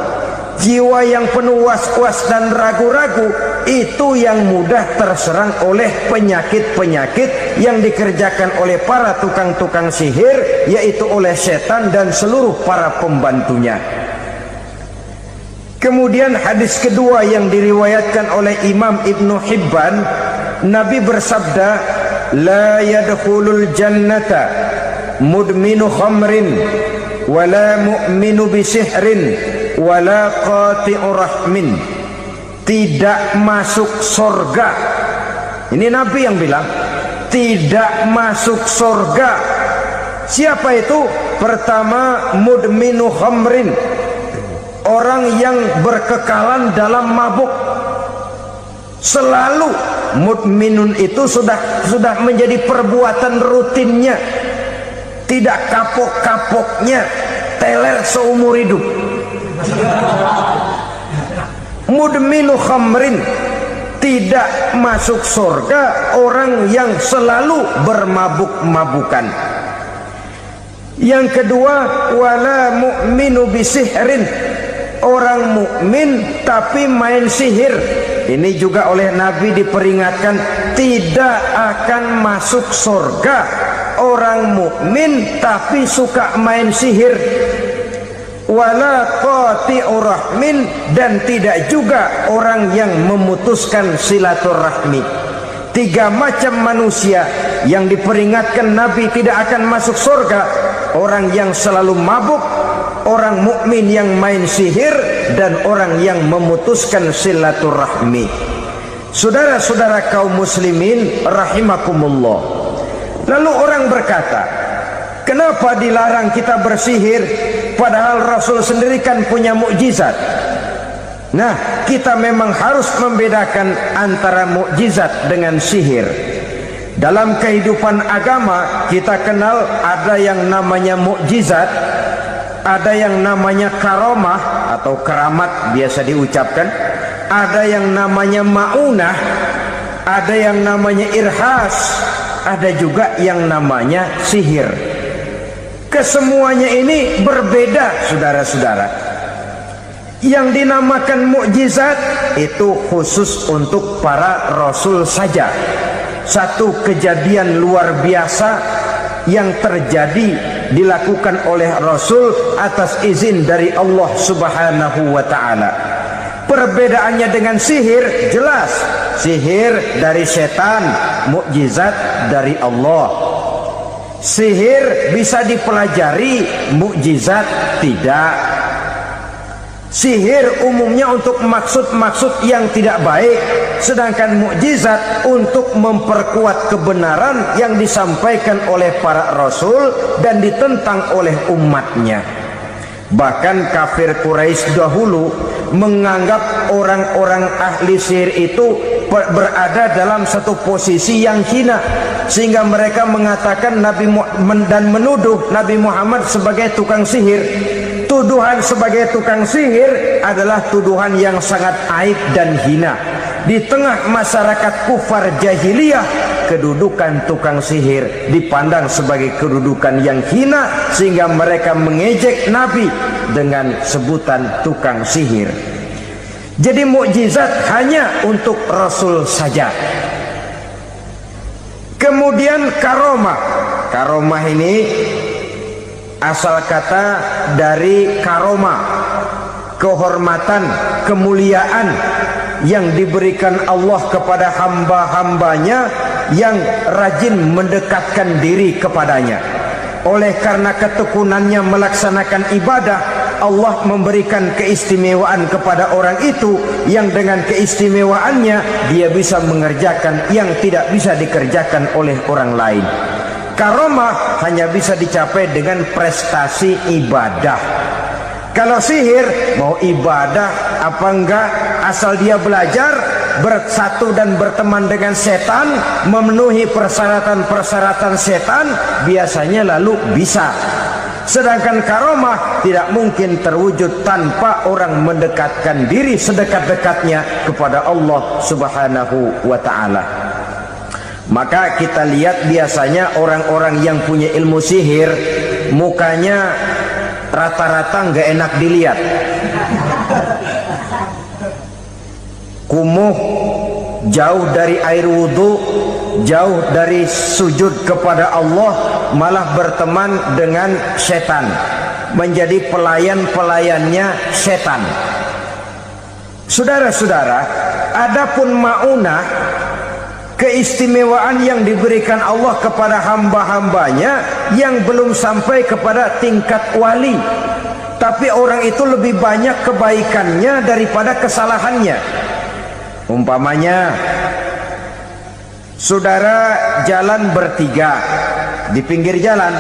jiwa yang penuh was-was dan ragu-ragu, itu yang mudah terserang oleh penyakit-penyakit yang dikerjakan oleh para tukang-tukang sihir, yaitu oleh setan dan seluruh para pembantunya. Kemudian hadis kedua yang diriwayatkan oleh Imam Ibnu Hibban, Nabi bersabda, la yadkhulul jannata mudminu khamrin wala mu'minu bisihrin wala qati'u rahmin. Tidak masuk surga. Ini Nabi yang bilang, tidak masuk surga. Siapa itu? Pertama, mudminu khamrin, orang yang berkekalan dalam mabuk. Selalu mudminun itu sudah menjadi perbuatan rutinnya, tidak kapok-kapoknya, teler seumur hidup. Mudminu khamrin, tidak masuk surga orang yang selalu bermabuk-mabukan. Yang kedua, wala mu'minu bisihrin, orang mukmin tapi main sihir. Ini juga oleh Nabi diperingatkan, tidak akan masuk surga orang mukmin tapi suka main sihir. Wala qati'ur rahmin, dan tidak juga orang yang memutuskan silaturahmi. 3 macam manusia yang diperingatkan Nabi tidak akan masuk surga: orang yang selalu mabuk, orang mukmin yang main sihir, dan orang yang memutuskan silaturahmi. Saudara-saudara kaum muslimin rahimakumullah. Lalu orang berkata, kenapa dilarang kita bersihir padahal Rasul sendiri kan punya mukjizat? Nah, kita memang harus membedakan antara mukjizat dengan sihir. Dalam kehidupan agama kita kenal ada yang namanya mukjizat, ada yang namanya karomah atau keramat biasa diucapkan, ada yang namanya maunah, ada yang namanya irhas, ada juga yang namanya sihir. Kesemuanya ini berbeda, saudara-saudara. Yang dinamakan mukjizat itu khusus untuk para rasul saja. Satu kejadian luar biasa yang terjadi dilakukan oleh Rasul atas izin dari Allah Subhanahu wa ta'ala. Perbedaannya dengan sihir jelas. Sihir dari setan, mukjizat dari Allah. Sihir bisa dipelajari, mukjizat tidak. Sihir umumnya untuk maksud-maksud yang tidak baik, sedangkan mukjizat untuk memperkuat kebenaran yang disampaikan oleh para rasul dan ditentang oleh umatnya. Bahkan kafir Quraisy dahulu menganggap orang-orang ahli sihir itu berada dalam satu posisi yang hina, sehingga mereka mengatakan dan menuduh Nabi Muhammad sebagai tukang sihir. Tuduhan sebagai tukang sihir adalah tuduhan yang sangat aib dan hina. Di tengah masyarakat kufar jahiliyah, kedudukan tukang sihir dipandang sebagai kedudukan yang hina, sehingga mereka mengejek Nabi dengan sebutan tukang sihir. Jadi mukjizat hanya untuk Rasul saja. Kemudian karomah. Karomah ini asal kata dari karoma, kehormatan, kemuliaan yang diberikan Allah kepada hamba-hambanya yang rajin mendekatkan diri kepadanya. Oleh karena ketekunannya melaksanakan ibadah, Allah memberikan keistimewaan kepada orang itu, yang dengan keistimewaannya dia bisa mengerjakan yang tidak bisa dikerjakan oleh orang lain. Karomah hanya bisa dicapai dengan prestasi ibadah. Kalau sihir, mau ibadah apa enggak, asal dia belajar, bersatu dan berteman dengan setan, memenuhi persyaratan-persyaratan setan, biasanya lalu bisa. Sedangkan karomah tidak mungkin terwujud tanpa orang mendekatkan diri sedekat-dekatnya kepada Allah Subhanahu wa ta'ala. Maka kita lihat biasanya orang-orang yang punya ilmu sihir, mukanya rata-rata nggak enak dilihat. Kumuh, jauh dari air wudhu, jauh dari sujud kepada Allah, malah berteman dengan setan, menjadi pelayan-pelayannya setan. Saudara-saudara, adapun maunah, keistimewaan yang diberikan Allah kepada hamba-hambanya yang belum sampai kepada tingkat wali, tapi orang itu lebih banyak kebaikannya daripada kesalahannya. Umpamanya, saudara jalan bertiga di pinggir jalan,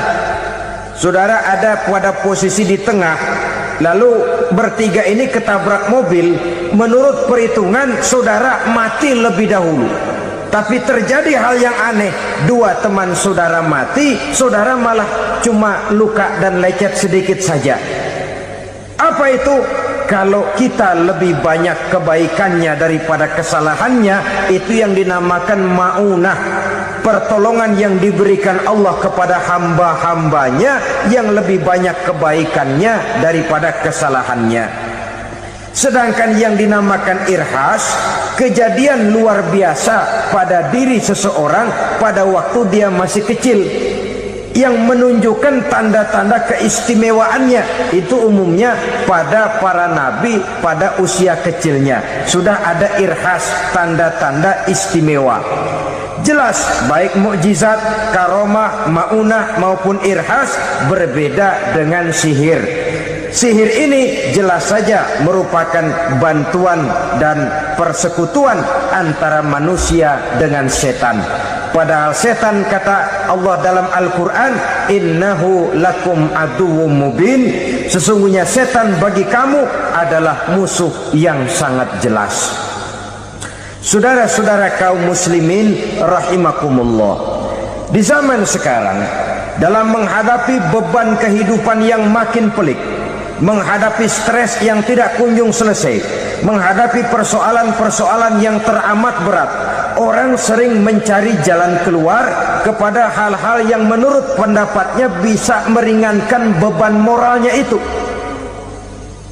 saudara ada pada posisi di tengah, lalu bertiga ini ketabrak mobil. Menurut perhitungan saudara mati lebih dahulu, tapi terjadi hal yang aneh. Dua teman saudara mati, saudara malah cuma luka dan lecet sedikit saja. Apa itu? Kalau kita lebih banyak kebaikannya daripada kesalahannya, itu yang dinamakan ma'unah, pertolongan yang diberikan Allah kepada hamba-hambanya yang lebih banyak kebaikannya daripada kesalahannya. Sedangkan yang dinamakan irhas, kejadian luar biasa pada diri seseorang pada waktu dia masih kecil, yang menunjukkan tanda-tanda keistimewaannya. Itu umumnya pada para nabi pada usia kecilnya sudah ada irhas, tanda-tanda istimewa. Jelas baik mukjizat, karomah, maunah maupun irhas berbeda dengan sihir. Sihir ini jelas saja merupakan bantuan dan persekutuan antara manusia dengan setan. Padahal setan, kata Allah dalam Al-Quran, innahu lakum aduwwum mubin, sesungguhnya setan bagi kamu adalah musuh yang sangat jelas. Saudara-saudara kaum muslimin rahimakumullah, di zaman sekarang dalam menghadapi beban kehidupan yang makin pelik, menghadapi stres yang tidak kunjung selesai, menghadapi persoalan-persoalan yang teramat berat, orang sering mencari jalan keluar kepada hal-hal yang menurut pendapatnya bisa meringankan beban moralnya itu.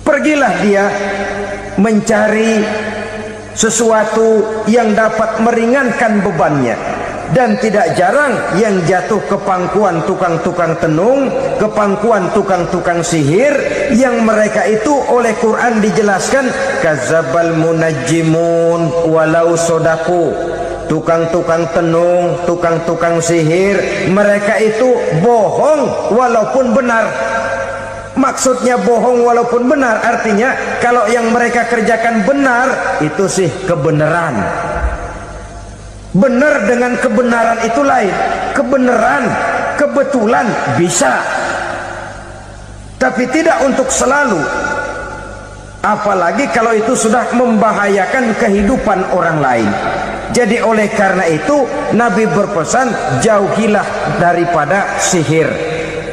Pergilah dia mencari sesuatu yang dapat meringankan bebannya. Dan tidak jarang yang jatuh ke pangkuan tukang-tukang tenung, ke pangkuan tukang-tukang sihir, yang mereka itu oleh Quran dijelaskan kadzabal munajjimun walau sodaku. Tukang-tukang tenung, tukang-tukang sihir, mereka itu bohong walaupun benar. Maksudnya bohong walaupun benar, artinya kalau yang mereka kerjakan benar, itu sih kebenaran. Benar dengan kebenaran itu lain. Kebenaran, kebetulan bisa, tapi tidak untuk selalu. Apalagi kalau itu sudah membahayakan kehidupan orang lain. Jadi oleh karena itu Nabi berpesan, jauhilah daripada sihir.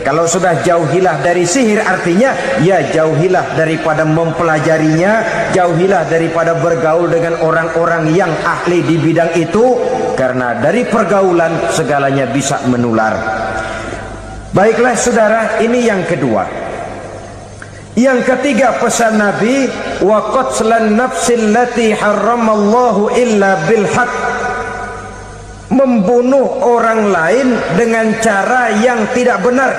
Kalau sudah jauhilah dari sihir, artinya ya jauhilah daripada mempelajarinya, jauhilah daripada bergaul dengan orang-orang yang ahli di bidang itu, karena dari pergaulan segalanya bisa menular. Baiklah saudara, ini yang kedua. Yang ketiga pesan Nabi, wa qatlan nafsil lati harramallahu illa bil haqq, membunuh orang lain dengan cara yang tidak benar,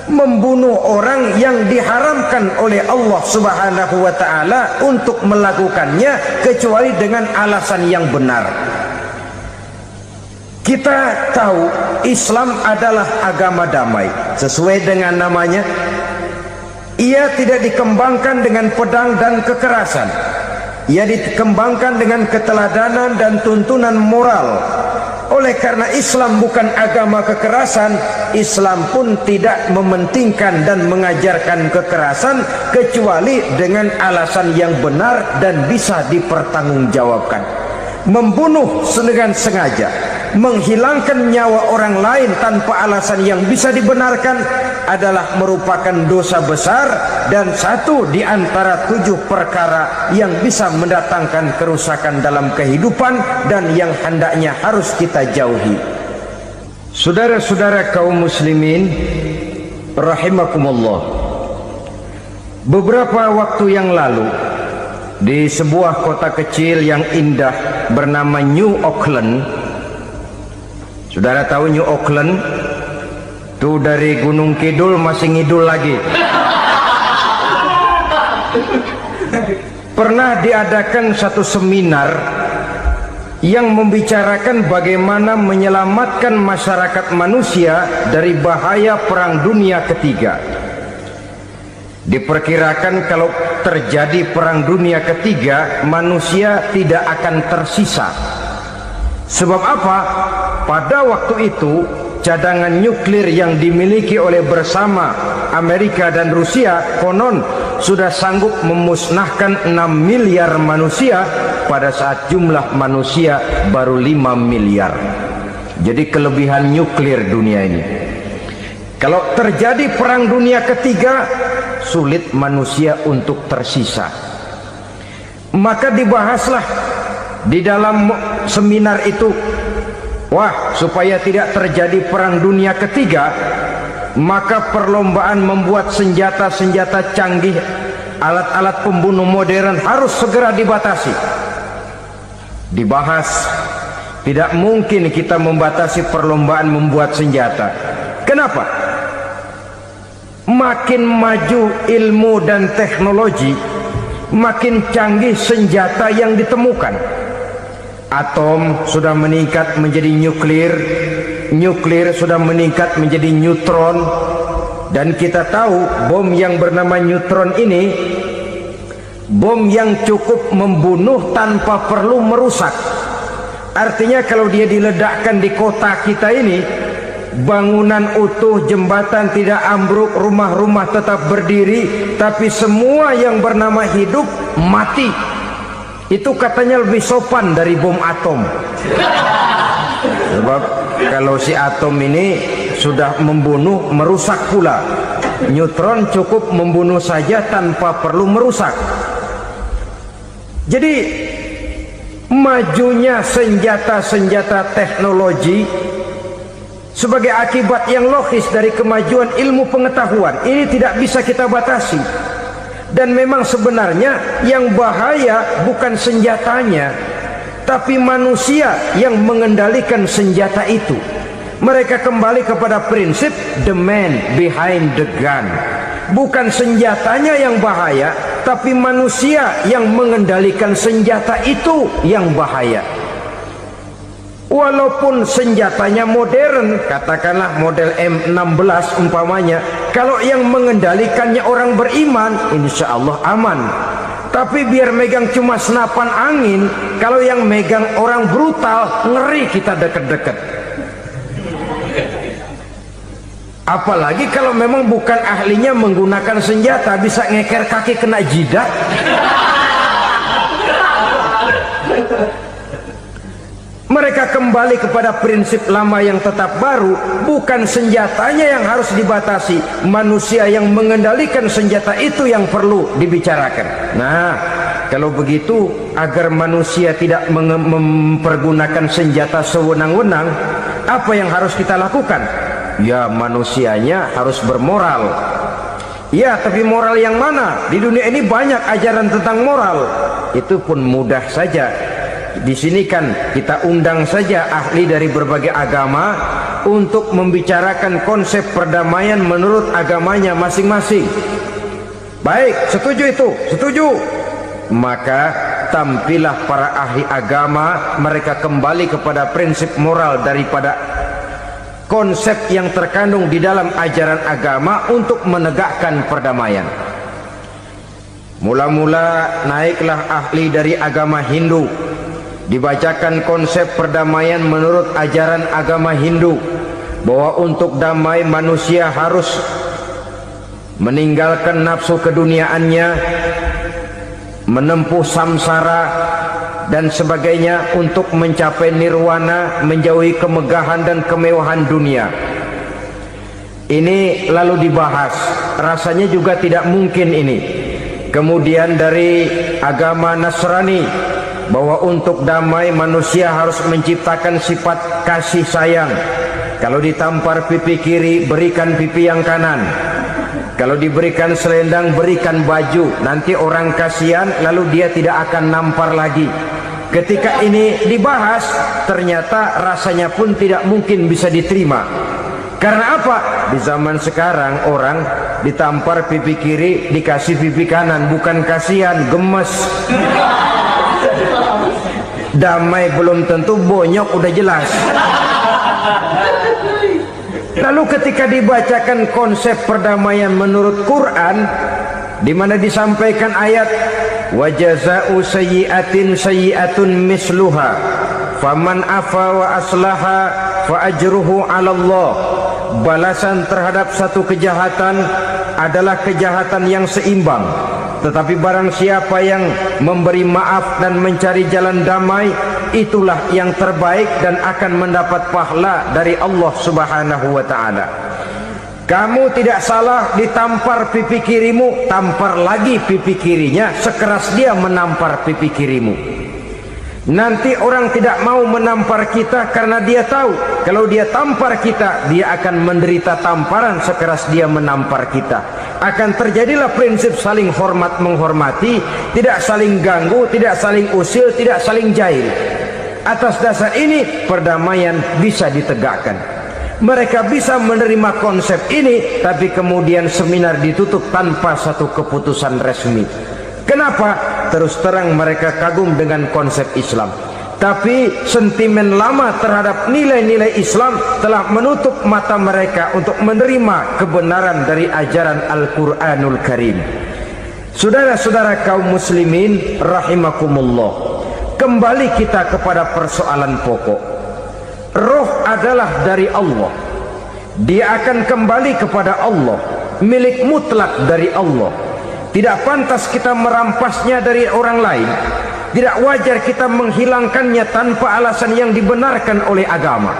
membunuh orang yang diharamkan oleh Allah Subhanahu wa taala untuk melakukannya kecuali dengan alasan yang benar. Kita tahu Islam adalah agama damai, sesuai dengan namanya. Ia tidak dikembangkan dengan pedang dan kekerasan. Ia dikembangkan dengan keteladanan dan tuntunan moral. Oleh karena Islam bukan agama kekerasan, Islam pun tidak mementingkan dan mengajarkan kekerasan kecuali dengan alasan yang benar dan bisa dipertanggungjawabkan. Membunuh dengan sengaja, menghilangkan nyawa orang lain tanpa alasan yang bisa dibenarkan adalah merupakan dosa besar dan satu di antara 7 perkara yang bisa mendatangkan kerusakan dalam kehidupan dan yang hendaknya harus kita jauhi. Saudara-saudara kaum muslimin rahimakumullah, beberapa waktu yang lalu di sebuah kota kecil yang indah bernama New Auckland. Saudara tahu New Auckland? Tuh dari Gunung Kidul masih ngidul lagi. Pernah diadakan satu seminar yang membicarakan bagaimana menyelamatkan masyarakat manusia dari bahaya Perang Dunia Ketiga. Diperkirakan kalau terjadi Perang Dunia Ketiga, manusia tidak akan tersisa. Sebab apa? Pada waktu itu cadangan nuklir yang dimiliki oleh bersama Amerika dan Rusia konon sudah sanggup memusnahkan 6 miliar manusia pada saat jumlah manusia baru 5 miliar. Jadi kelebihan nuklir dunia ini. Kalau terjadi perang dunia ketiga, sulit manusia untuk tersisa. Maka dibahaslah di dalam seminar itu, wah, supaya tidak terjadi perang dunia ketiga, maka perlombaan membuat senjata-senjata canggih, alat-alat pembunuh modern harus segera dibatasi. Dibahas, tidak mungkin kita membatasi perlombaan membuat senjata. Kenapa? Makin maju ilmu dan teknologi, makin canggih senjata yang ditemukan. Atom sudah meningkat menjadi nuklir, nuklir sudah meningkat menjadi neutron, dan kita tahu bom yang bernama neutron ini bom yang cukup membunuh tanpa perlu merusak. Artinya kalau dia diledakkan di kota kita ini, bangunan utuh, jembatan tidak ambruk, rumah-rumah tetap berdiri, tapi semua yang bernama hidup mati. Itu katanya lebih sopan dari bom atom. Sebab kalau si atom ini sudah membunuh, merusak pula. Neutron cukup membunuh saja tanpa perlu merusak. Jadi majunya senjata-senjata teknologi sebagai akibat yang logis dari kemajuan ilmu pengetahuan ini tidak bisa kita batasi. Dan memang sebenarnya yang bahaya bukan senjatanya, tapi manusia yang mengendalikan senjata itu. Mereka kembali kepada prinsip the man behind the gun. Bukan senjatanya yang bahaya, tapi manusia yang mengendalikan senjata itu yang bahaya. Walaupun senjatanya modern, katakanlah model M16 umpamanya, kalau yang mengendalikannya orang beriman, insya Allah aman. Tapi biar megang cuma senapan angin, kalau yang megang orang brutal, ngeri kita deket-deket. Apalagi kalau memang bukan ahlinya menggunakan senjata, bisa ngeker kaki kena jidat. Mereka kembali kepada prinsip lama yang tetap baru. Bukan senjatanya yang harus dibatasi, manusia yang mengendalikan senjata itu yang perlu dibicarakan. Nah, kalau begitu, agar manusia tidak mempergunakan senjata sewenang-wenang, apa yang harus kita lakukan? Ya, manusianya harus bermoral. Ya, tapi moral yang mana? Di dunia ini banyak ajaran tentang moral. Itu pun mudah saja. Di sini kan kita undang saja ahli dari berbagai agama untuk membicarakan konsep perdamaian menurut agamanya masing-masing. Baik, setuju itu? Setuju. Maka tampillah para ahli agama, mereka kembali kepada prinsip moral daripada konsep yang terkandung di dalam ajaran agama untuk menegakkan perdamaian. Mula-mula naiklah ahli dari agama Hindu, dibacakan konsep perdamaian menurut ajaran agama Hindu, bahwa untuk damai manusia harus meninggalkan nafsu keduniaannya, menempuh samsara dan sebagainya untuk mencapai nirwana, menjauhi kemegahan dan kemewahan dunia. Ini lalu dibahas, rasanya juga tidak mungkin ini. Kemudian dari agama Nasrani, bahwa untuk damai manusia harus menciptakan sifat kasih sayang. Kalau ditampar pipi kiri, berikan pipi yang kanan. Kalau diberikan selendang, berikan baju. Nanti orang kasihan, lalu dia tidak akan nampar lagi. Ketika ini dibahas, ternyata rasanya pun tidak mungkin bisa diterima. Karena apa? Di zaman sekarang orang ditampar pipi kiri, dikasih pipi kanan. Bukan kasihan, gemes. Damai belum tentu, bonyok udah jelas. Lalu ketika dibacakan konsep perdamaian menurut Quran, di mana disampaikan ayat wa jazaa'u sayyi'atin sayyi'atun misluha faman afa wa aslaha fa ajruhu 'ala Allah. Balasan terhadap satu kejahatan adalah kejahatan yang seimbang. Tetapi barang siapa yang memberi maaf dan mencari jalan damai, itulah yang terbaik dan akan mendapat pahala dari Allah Subhanahu wa taala. Kamu tidak salah ditampar pipi kirimu, tampar lagi pipi kirinya sekeras dia menampar pipi kirimu. Nanti orang tidak mau menampar kita karena dia tahu kalau dia tampar kita, dia akan menderita tamparan sekeras dia menampar kita. Akan terjadilah prinsip saling hormat menghormati, tidak saling ganggu, tidak saling usil, tidak saling jahil. Atas dasar ini perdamaian bisa ditegakkan. Mereka bisa menerima konsep ini, tapi kemudian seminar ditutup tanpa satu keputusan resmi. Kenapa? Terus terang mereka kagum dengan konsep Islam, tapi sentimen lama terhadap nilai-nilai Islam telah menutup mata mereka untuk menerima kebenaran dari ajaran Al-Quranul Karim. Saudara-saudara kaum muslimin rahimakumullah, kembali kita kepada persoalan pokok. Roh adalah dari Allah, dia akan kembali kepada Allah, milik mutlak dari Allah. Tidak pantas kita merampasnya dari orang lain. Tidak wajar kita menghilangkannya tanpa alasan yang dibenarkan oleh agama.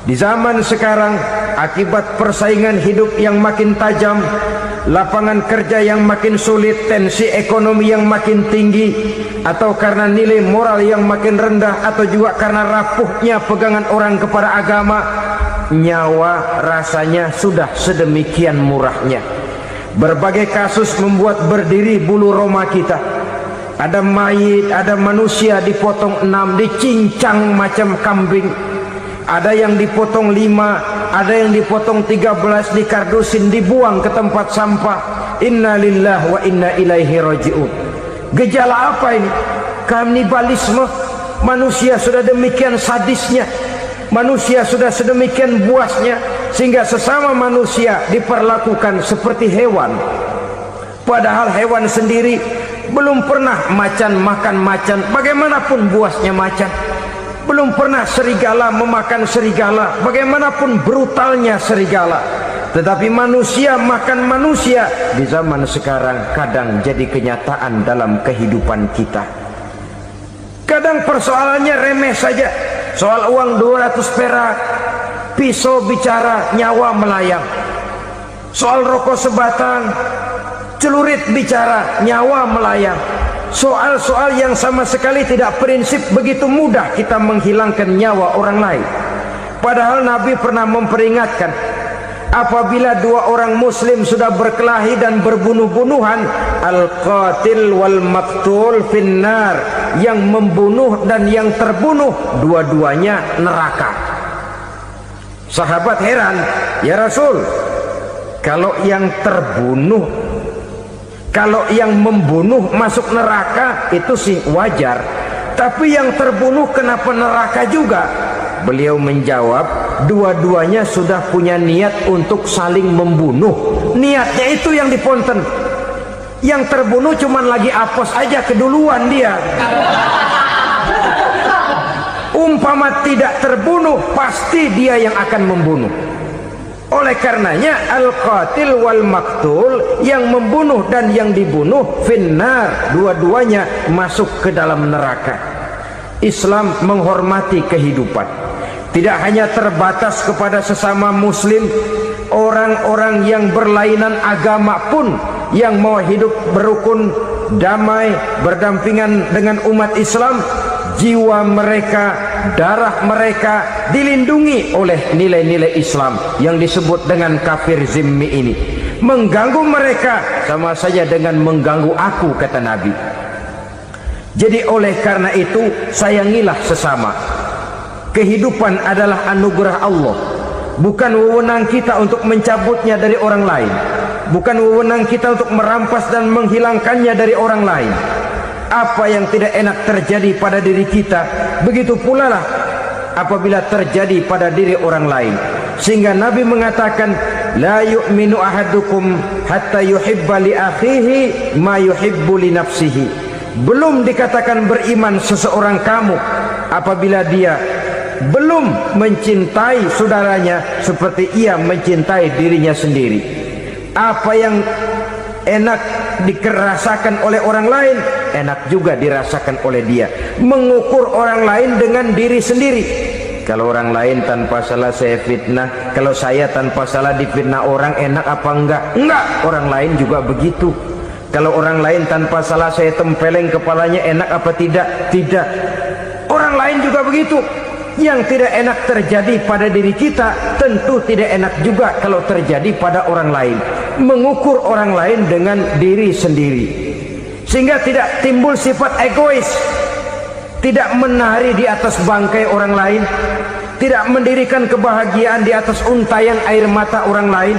Di zaman sekarang, akibat persaingan hidup yang makin tajam, lapangan kerja yang makin sulit, tensi ekonomi yang makin tinggi, atau karena nilai moral yang makin rendah, atau juga karena rapuhnya pegangan orang kepada agama, nyawa rasanya sudah sedemikian murahnya. Berbagai kasus membuat berdiri bulu roma kita. Ada mayit, ada manusia dipotong 6, dicincang macam kambing. Ada yang dipotong 5, ada yang dipotong 13, dikardusin, dibuang ke tempat sampah. Inna lillahi wa inna ilaihi raji'un. Gejala apa ini? Kanibalisme. Manusia sudah demikian sadisnya, manusia sudah sedemikian buasnya, sehingga sesama manusia diperlakukan seperti hewan. Padahal hewan sendiri belum pernah macan makan macan, bagaimanapun buasnya macan. Belum pernah serigala memakan serigala, bagaimanapun brutalnya serigala. Tetapi manusia makan manusia di zaman sekarang kadang jadi kenyataan dalam kehidupan kita. Kadang persoalannya remeh saja, soal uang 200 perak, pisau bicara, nyawa melayang. Soal rokok sebatang, celurit bicara, nyawa melayang. Soal-soal yang sama sekali tidak prinsip, begitu mudah kita menghilangkan nyawa orang lain. Padahal Nabi pernah memperingatkan, apabila dua orang muslim sudah berkelahi dan berbunuh-bunuhan, al-qatil wal maktul finnar, yang membunuh dan yang terbunuh dua-duanya neraka. Sahabat heran, ya Rasul, kalau yang terbunuh, kalau yang membunuh masuk neraka itu sih wajar, tapi yang terbunuh kenapa neraka juga? Beliau menjawab, dua-duanya sudah punya niat untuk saling membunuh. Niatnya itu yang diponten. Yang terbunuh cuman lagi apos aja, keduluan dia. Umpama tidak terbunuh, pasti dia yang akan membunuh. Oleh karenanya al-qatil wal maktul, yang membunuh dan yang dibunuh finnar, dua-duanya masuk ke dalam neraka. Islam menghormati kehidupan, tidak hanya terbatas kepada sesama muslim, orang-orang yang berlainan agama pun yang mau hidup berukun, damai, berdampingan dengan umat Islam, jiwa mereka, darah mereka dilindungi oleh nilai-nilai Islam yang disebut dengan kafir zimmi ini. Mengganggu mereka sama saja dengan mengganggu aku, kata Nabi. Jadi oleh karena itu, sayangilah sesama. Kehidupan adalah anugerah Allah, bukan wewenang kita untuk mencabutnya dari orang lain, bukan wewenang kita untuk merampas dan menghilangkannya dari orang lain. Apa yang tidak enak terjadi pada diri kita, begitu pula lah apabila terjadi pada diri orang lain. Sehingga Nabi mengatakan, la yu'minu ahadukum hatta yuhibba li akhihi ma yuhibbu li nafsihi. Belum dikatakan beriman seseorang kamu apabila dia belum mencintai saudaranya seperti ia mencintai dirinya sendiri. Apa yang enak dirasakan oleh orang lain, enak juga dirasakan oleh dia. Mengukur orang lain dengan diri sendiri. Kalau orang lain tanpa salah saya fitnah, kalau saya tanpa salah difitnah orang, enak apa enggak? Enggak, orang lain juga begitu. Kalau orang lain tanpa salah saya tempeleng kepalanya, enak apa tidak? Tidak. Orang lain juga begitu. Yang tidak enak terjadi pada diri kita, tentu tidak enak juga kalau terjadi pada orang lain. Mengukur orang lain dengan diri sendiri, sehingga tidak timbul sifat egois, tidak menari di atas bangkai orang lain, tidak mendirikan kebahagiaan di atas untayan air mata orang lain.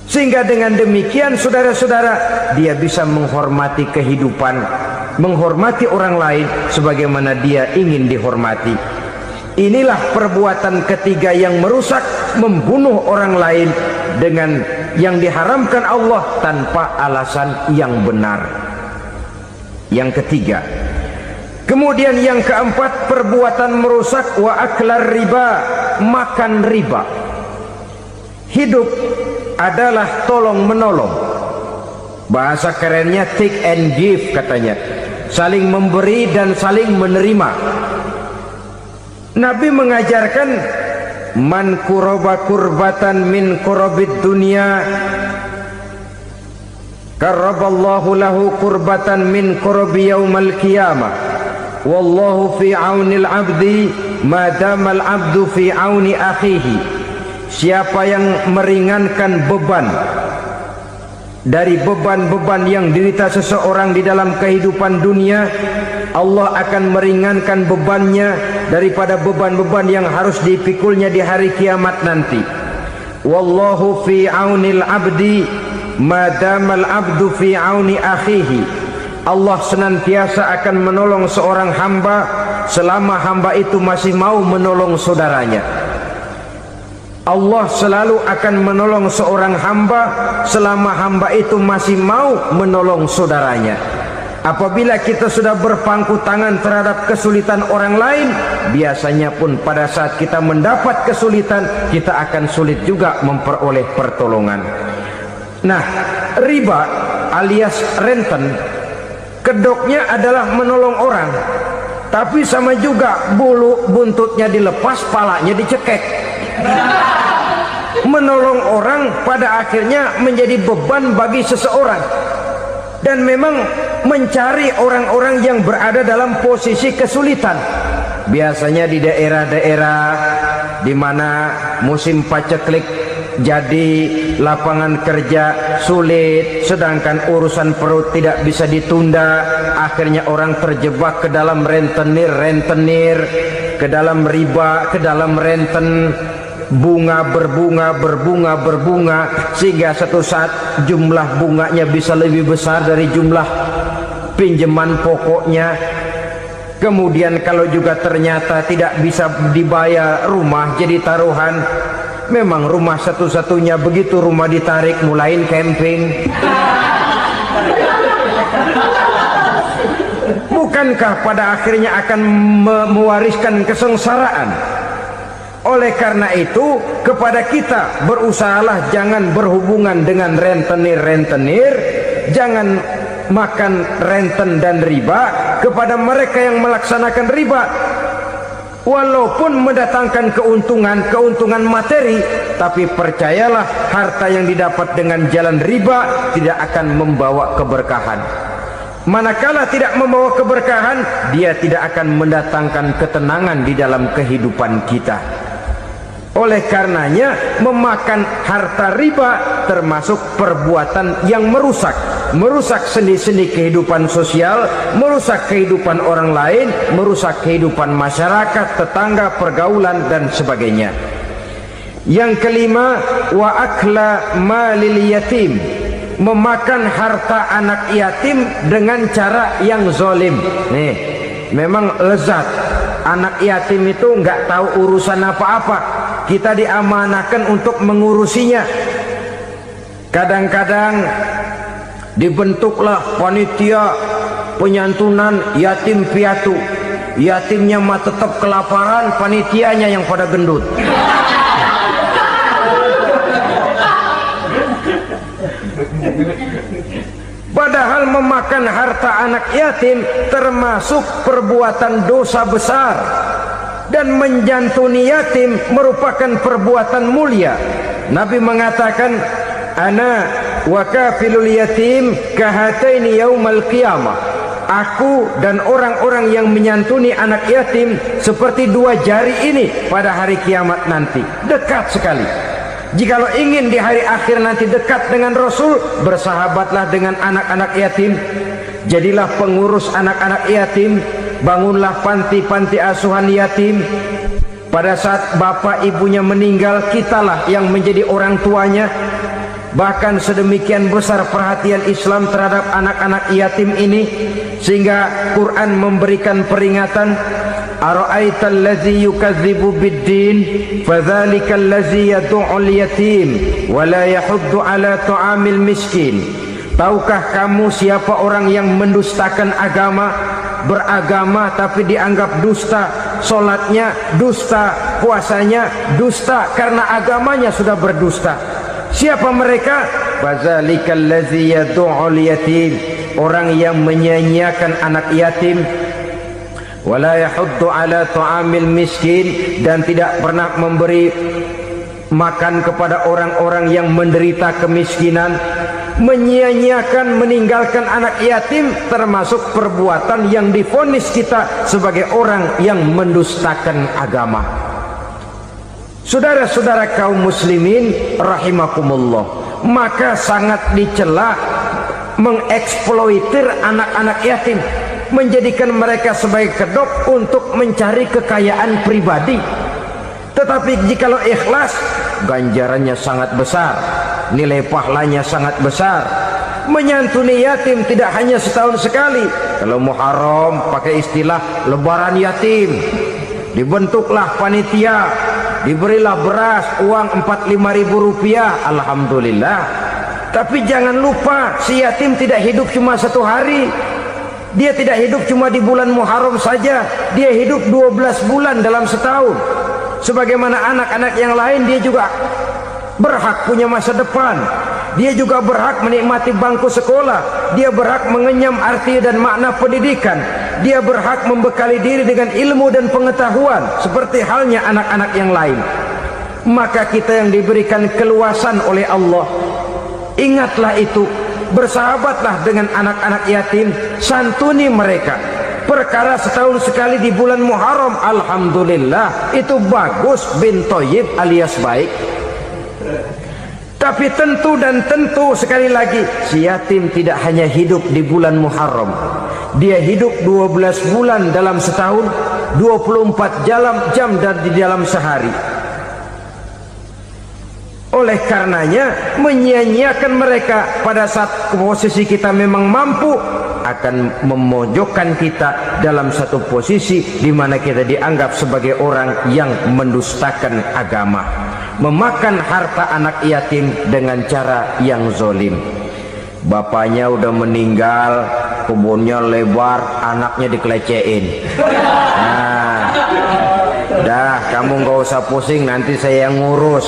Sehingga dengan demikian saudara-saudara, dia bisa menghormati kehidupan, menghormati orang lain sebagaimana dia ingin dihormati. Inilah perbuatan ketiga yang merusak, membunuh orang lain dengan yang diharamkan Allah tanpa alasan yang benar. Yang ketiga. Kemudian yang keempat, perbuatan merusak wa aklar riba, makan riba. Hidup adalah tolong menolong. Bahasa kerennya take and give katanya. Saling memberi dan saling menerima. Nabi mengajarkan man kuraba kurbatan min kurabid dunya karaballahu lahu kurbatan min kurabi yaumal qiyamah. Wallahu fi aunil abdi madamal abdu fi auni akhihi. Siapa yang meringankan beban dari beban-beban yang dirita seseorang di dalam kehidupan dunia, Allah akan meringankan bebannya daripada beban-beban yang harus dipikulnya di hari kiamat nanti. Wallahu fi aunil abdi madamal abdu fi auni akhihi. Allah senantiasa akan menolong seorang hamba selama hamba itu masih mau menolong saudaranya. Allah selalu akan menolong seorang hamba selama hamba itu masih mau menolong saudaranya. Apabila kita sudah berpangku tangan terhadap kesulitan orang lain, biasanya pun pada saat kita mendapat kesulitan, kita akan sulit juga memperoleh pertolongan. Nah, riba alias renten, kedoknya adalah menolong orang, tapi sama juga bulu buntutnya dilepas, palanya dicekek. Menolong orang pada akhirnya menjadi beban bagi seseorang. Dan memang mencari orang-orang yang berada dalam posisi kesulitan. Biasanya di daerah-daerah di mana musim paceklik, jadi lapangan kerja sulit, sedangkan urusan perut tidak bisa ditunda. Akhirnya orang terjebak ke dalam rentenir, ke dalam riba, ke dalam renten. Bunga berbunga, sehingga satu saat jumlah bunganya bisa lebih besar dari jumlah pinjaman pokoknya. Kemudian kalau juga ternyata tidak bisa dibayar, rumah jadi taruhan. Memang rumah satu-satunya, begitu rumah ditarik mulain camping. Bukankah pada akhirnya akan mewariskan kesengsaraan? Oleh karena itu, kepada kita berusahalah jangan berhubungan dengan rentenir, jangan makan renten dan riba. Kepada mereka yang melaksanakan riba, walaupun mendatangkan keuntungan materi, tapi percayalah harta yang didapat dengan jalan riba tidak akan membawa keberkahan. Manakala tidak membawa keberkahan, dia tidak akan mendatangkan ketenangan di dalam kehidupan kita. Oleh karenanya, memakan harta riba termasuk perbuatan yang merusak sendi-sendi kehidupan sosial, merusak kehidupan orang lain, merusak kehidupan masyarakat, tetangga, pergaulan dan sebagainya. Yang kelima, wa akla malil yatim, memakan harta anak yatim dengan cara yang zalim. Nih, memang lezat. Anak yatim itu nggak tahu urusan apa-apa. Kita diamanahkan untuk mengurusinya. Kadang-kadang dibentuklah panitia penyantunan yatim piatu. yatimnya mah tetap kelaparan, panitianya yang pada gendut. Padahal memakan harta anak yatim termasuk perbuatan dosa besar, dan menjantuni yatim merupakan perbuatan mulia. Nabi mengatakan, ana wa kafilul yatim kahataini yaumal qiyamah. Aku dan orang-orang yang menyantuni anak yatim seperti dua jari ini pada hari kiamat nanti. Dekat sekali. Jikalau ingin di hari akhir nanti dekat dengan Rasul, bersahabatlah dengan anak-anak yatim. Jadilah pengurus anak-anak yatim. Bangunlah panti-panti asuhan yatim. Pada saat bapak ibunya meninggal, kitalah yang menjadi orang tuanya. Bahkan sedemikian besar perhatian Islam terhadap anak-anak yatim ini, sehingga Quran memberikan peringatan, ara'aital ladzi yukadzibu bid-din fadzalikal ladzi yad'ul yatim wa la yahuddu ala ta'amil miskin. Tahukah kamu siapa orang yang mendustakan agama, beragama tapi dianggap dusta, salatnya dusta, puasanya dusta karena agamanya sudah berdusta. Siapa mereka? Fadzalikal ladzi yad'ul yatim, orang yang menyia-nyiakan anak yatim, wala yahuddu ala ta'amil miskin, dan tidak pernah memberi makan kepada orang-orang yang menderita kemiskinan. Menyia-nyiakan, meninggalkan anak yatim termasuk perbuatan yang divonis kita sebagai orang yang mendustakan agama. Saudara-saudara kaum muslimin rahimakumullah, maka sangat dicela mengeksploitir anak-anak yatim, menjadikan mereka sebagai kedok untuk mencari kekayaan pribadi. Tetapi jikalau ikhlas, ganjarannya sangat besar, nilai pahalanya sangat besar. Menyantuni yatim tidak hanya setahun sekali. Kalau Muharram pakai istilah lebaran yatim, dibentuklah panitia, diberilah beras, uang 45.000 rupiah, alhamdulillah. Tapi jangan lupa, si yatim tidak hidup cuma satu hari. Dia tidak hidup cuma di bulan Muharram saja, dia hidup 12 bulan dalam setahun. Sebagaimana anak-anak yang lain, dia juga berhak punya masa depan. Dia juga berhak menikmati bangku sekolah. Dia berhak mengenyam arti dan makna pendidikan. Dia berhak membekali diri dengan ilmu dan pengetahuan seperti halnya anak-anak yang lain. Maka kita yang diberikan keluasan oleh Allah, ingatlah itu, bersahabatlah dengan anak-anak yatim, santuni mereka. Perkara setahun sekali di bulan Muharram, alhamdulillah, itu bagus, bin Thayyib alias baik. Tapi tentu dan tentu sekali lagi, si yatim tidak hanya hidup di bulan Muharram. Dia hidup 12 bulan dalam setahun, 24 jam dan di dalam sehari. Oleh karenanya, menyia-nyiakan mereka pada saat posisi kita memang mampu akan memojokkan kita dalam satu posisi di mana kita dianggap sebagai orang yang mendustakan agama, memakan harta anak yatim dengan cara yang zolim. Bapaknya udah meninggal, kebunnya lebar, anaknya dikelecehin. Nah, dah kamu nggak usah pusing, nanti saya yang ngurus.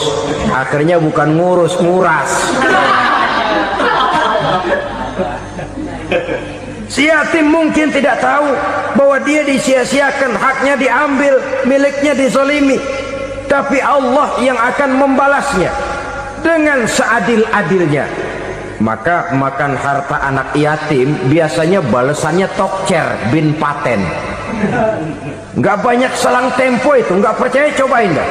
Akhirnya bukan ngurus, nguras. Si yatim mungkin tidak tahu bahwa dia disia-siakan, haknya diambil, miliknya dizolimi. Tapi Allah yang akan membalasnya dengan seadil-adilnya. Maka makan harta anak yatim biasanya balasannya tokcer bin paten. Nggak banyak selang tempo itu, nggak percaya cobain dah.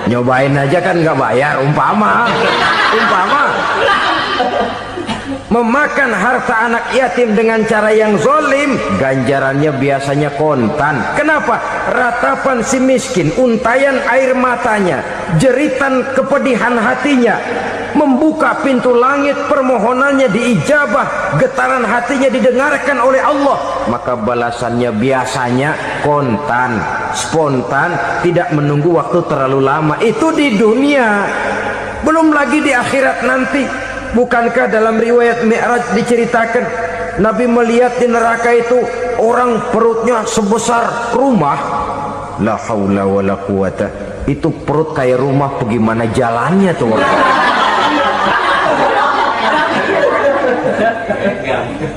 Nyobain aja kan nggak bayar, umpama. Memakan harta anak yatim dengan cara yang zolim, ganjarannya biasanya kontan. Kenapa? Ratapan si miskin, untayan air matanya, jeritan kepedihan hatinya, membuka pintu langit, permohonannya diijabah, getaran hatinya didengarkan oleh Allah. Maka balasannya biasanya kontan, spontan, tidak menunggu waktu terlalu lama. Itu di dunia, belum lagi di akhirat nanti. Bukankah dalam riwayat Mi'raj diceritakan Nabi melihat di neraka itu orang perutnya sebesar rumah. La haula wala quwata. Itu perut kayak rumah, bagaimana jalannya tuh orang?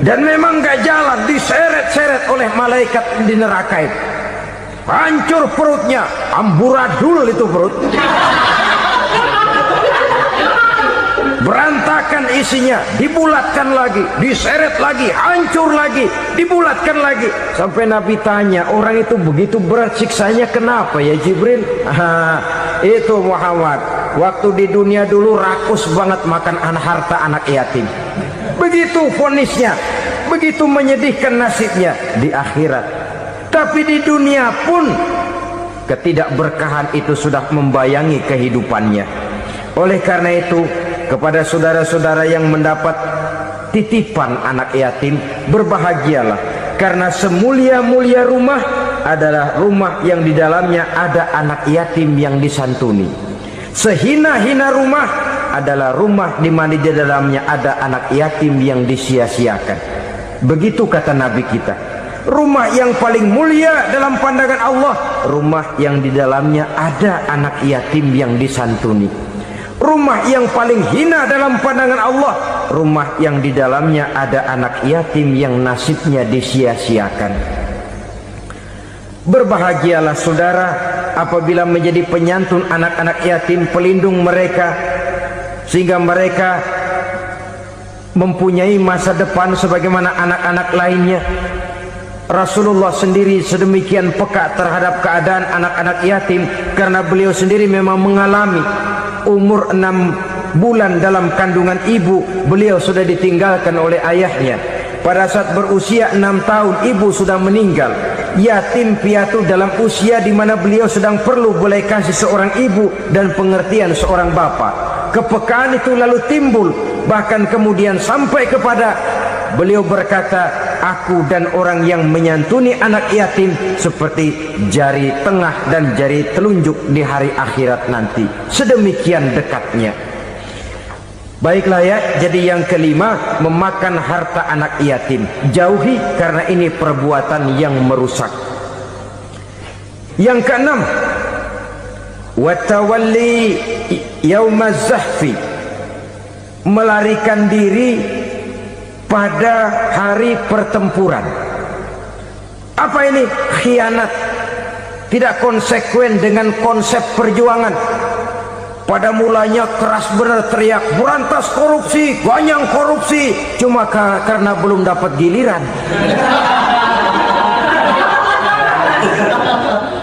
Dan memang gak jalan, diseret-seret oleh malaikat di neraka itu. Hancur perutnya, amburadul itu perut. Berantakan isinya, dibulatkan lagi, diseret lagi, hancur lagi, dibulatkan lagi. Sampai Nabi tanya, orang itu begitu berat siksanya kenapa ya Jibril? Itu Muhammad, waktu di dunia dulu rakus banget makan harta anak yatim. Begitu vonisnya, begitu menyedihkan nasibnya di akhirat. Tapi di dunia pun ketidakberkahan itu sudah membayangi kehidupannya. Oleh karena itu, kepada saudara-saudara yang mendapat titipan anak yatim, berbahagialah, karena semulia-mulia rumah adalah rumah yang di dalamnya ada anak yatim yang disantuni. Sehina-hina rumah adalah rumah di mana di dalamnya ada anak yatim yang disia-siakan. Begitu kata Nabi kita. Rumah yang paling mulia dalam pandangan Allah, rumah yang di dalamnya ada anak yatim yang disantuni. Rumah yang paling hina dalam pandangan Allah, rumah yang di dalamnya ada anak yatim yang nasibnya disia-siakan. Berbahagialah saudara apabila menjadi penyantun anak-anak yatim, pelindung mereka, sehingga mereka mempunyai masa depan sebagaimana anak-anak lainnya. Rasulullah sendiri sedemikian peka terhadap keadaan anak-anak yatim, karena beliau sendiri memang mengalami. Umur 6 bulan dalam kandungan ibu, beliau sudah ditinggalkan oleh ayahnya. Pada saat berusia 6 tahun, ibu sudah meninggal. Yatim piatu dalam usia di mana beliau sedang perlu belas kasih seorang ibu dan pengertian seorang bapak. Kepekaan itu lalu timbul, bahkan kemudian sampai kepada beliau berkata, aku dan orang yang menyantuni anak yatim seperti jari tengah dan jari telunjuk di hari akhirat nanti. Sedemikian dekatnya. Baiklah ya, jadi yang kelima, memakan harta anak yatim. Jauhi, karena ini perbuatan yang merusak. Yang keenam, watawalli yaumaz zahfi, melarikan diri pada hari pertempuran. Apa ini? Khianat, tidak konsekuen dengan konsep perjuangan. Pada mulanya keras benar teriak, berantas korupsi, ganyang korupsi, cuma karena belum dapat giliran.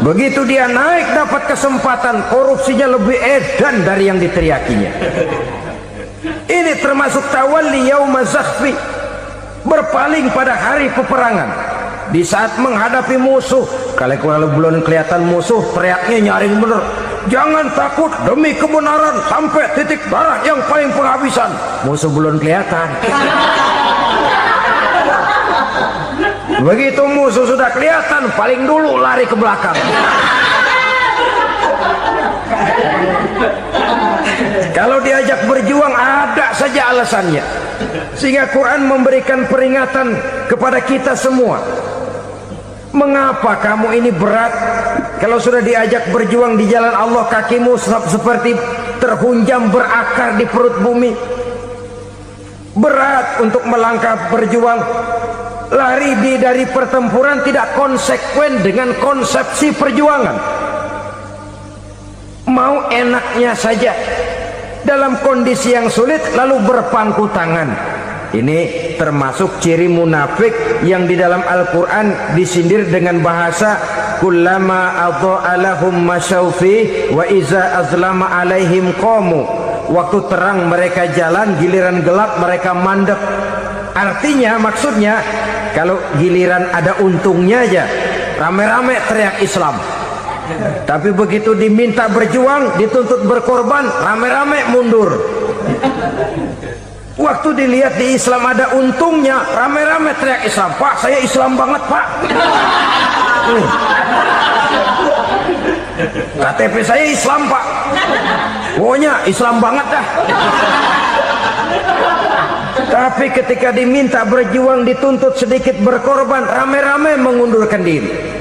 Begitu dia naik dapat kesempatan, korupsinya lebih edan dari yang diteriakinya. Ini termasuk tawalli yaumaz zahfi, berpaling pada hari peperangan. Di saat menghadapi musuh, kalau belum kelihatan musuh, teriaknya nyaring bener, jangan takut demi kebenaran sampai titik darah yang paling penghabisan. Musuh belum kelihatan. Begitu musuh sudah kelihatan, paling dulu lari ke belakang. Kalau diajak berjuang ada saja alasannya. Sehingga Quran memberikan peringatan kepada kita semua. Mengapa kamu ini berat? Kalau sudah diajak berjuang di jalan Allah, kakimu seperti terhunjam berakar di perut bumi. Berat untuk melangkah berjuang. Lari dari pertempuran tidak konsekuen dengan konsepsi perjuangan. Mau enaknya saja dalam kondisi yang sulit lalu berpangku tangan. Ini termasuk ciri munafik yang di dalam Al-Quran disindir dengan bahasa kullama adha'a lahum masyaufi wa iza azlama alaihim qamu. Waktu terang mereka jalan, giliran gelap mereka mandek. Artinya, maksudnya kalau giliran ada untungnya aja rame-rame teriak Islam, tapi begitu diminta berjuang, dituntut berkorban, rame-rame mundur. Waktu dilihat di Islam ada untungnya, rame-rame teriak Islam. Pak, saya Islam banget Pak. KTP saya Islam Pak. Pokoknya Islam banget dah. Tapi ketika diminta berjuang, dituntut sedikit berkorban, rame-rame mengundurkan diri.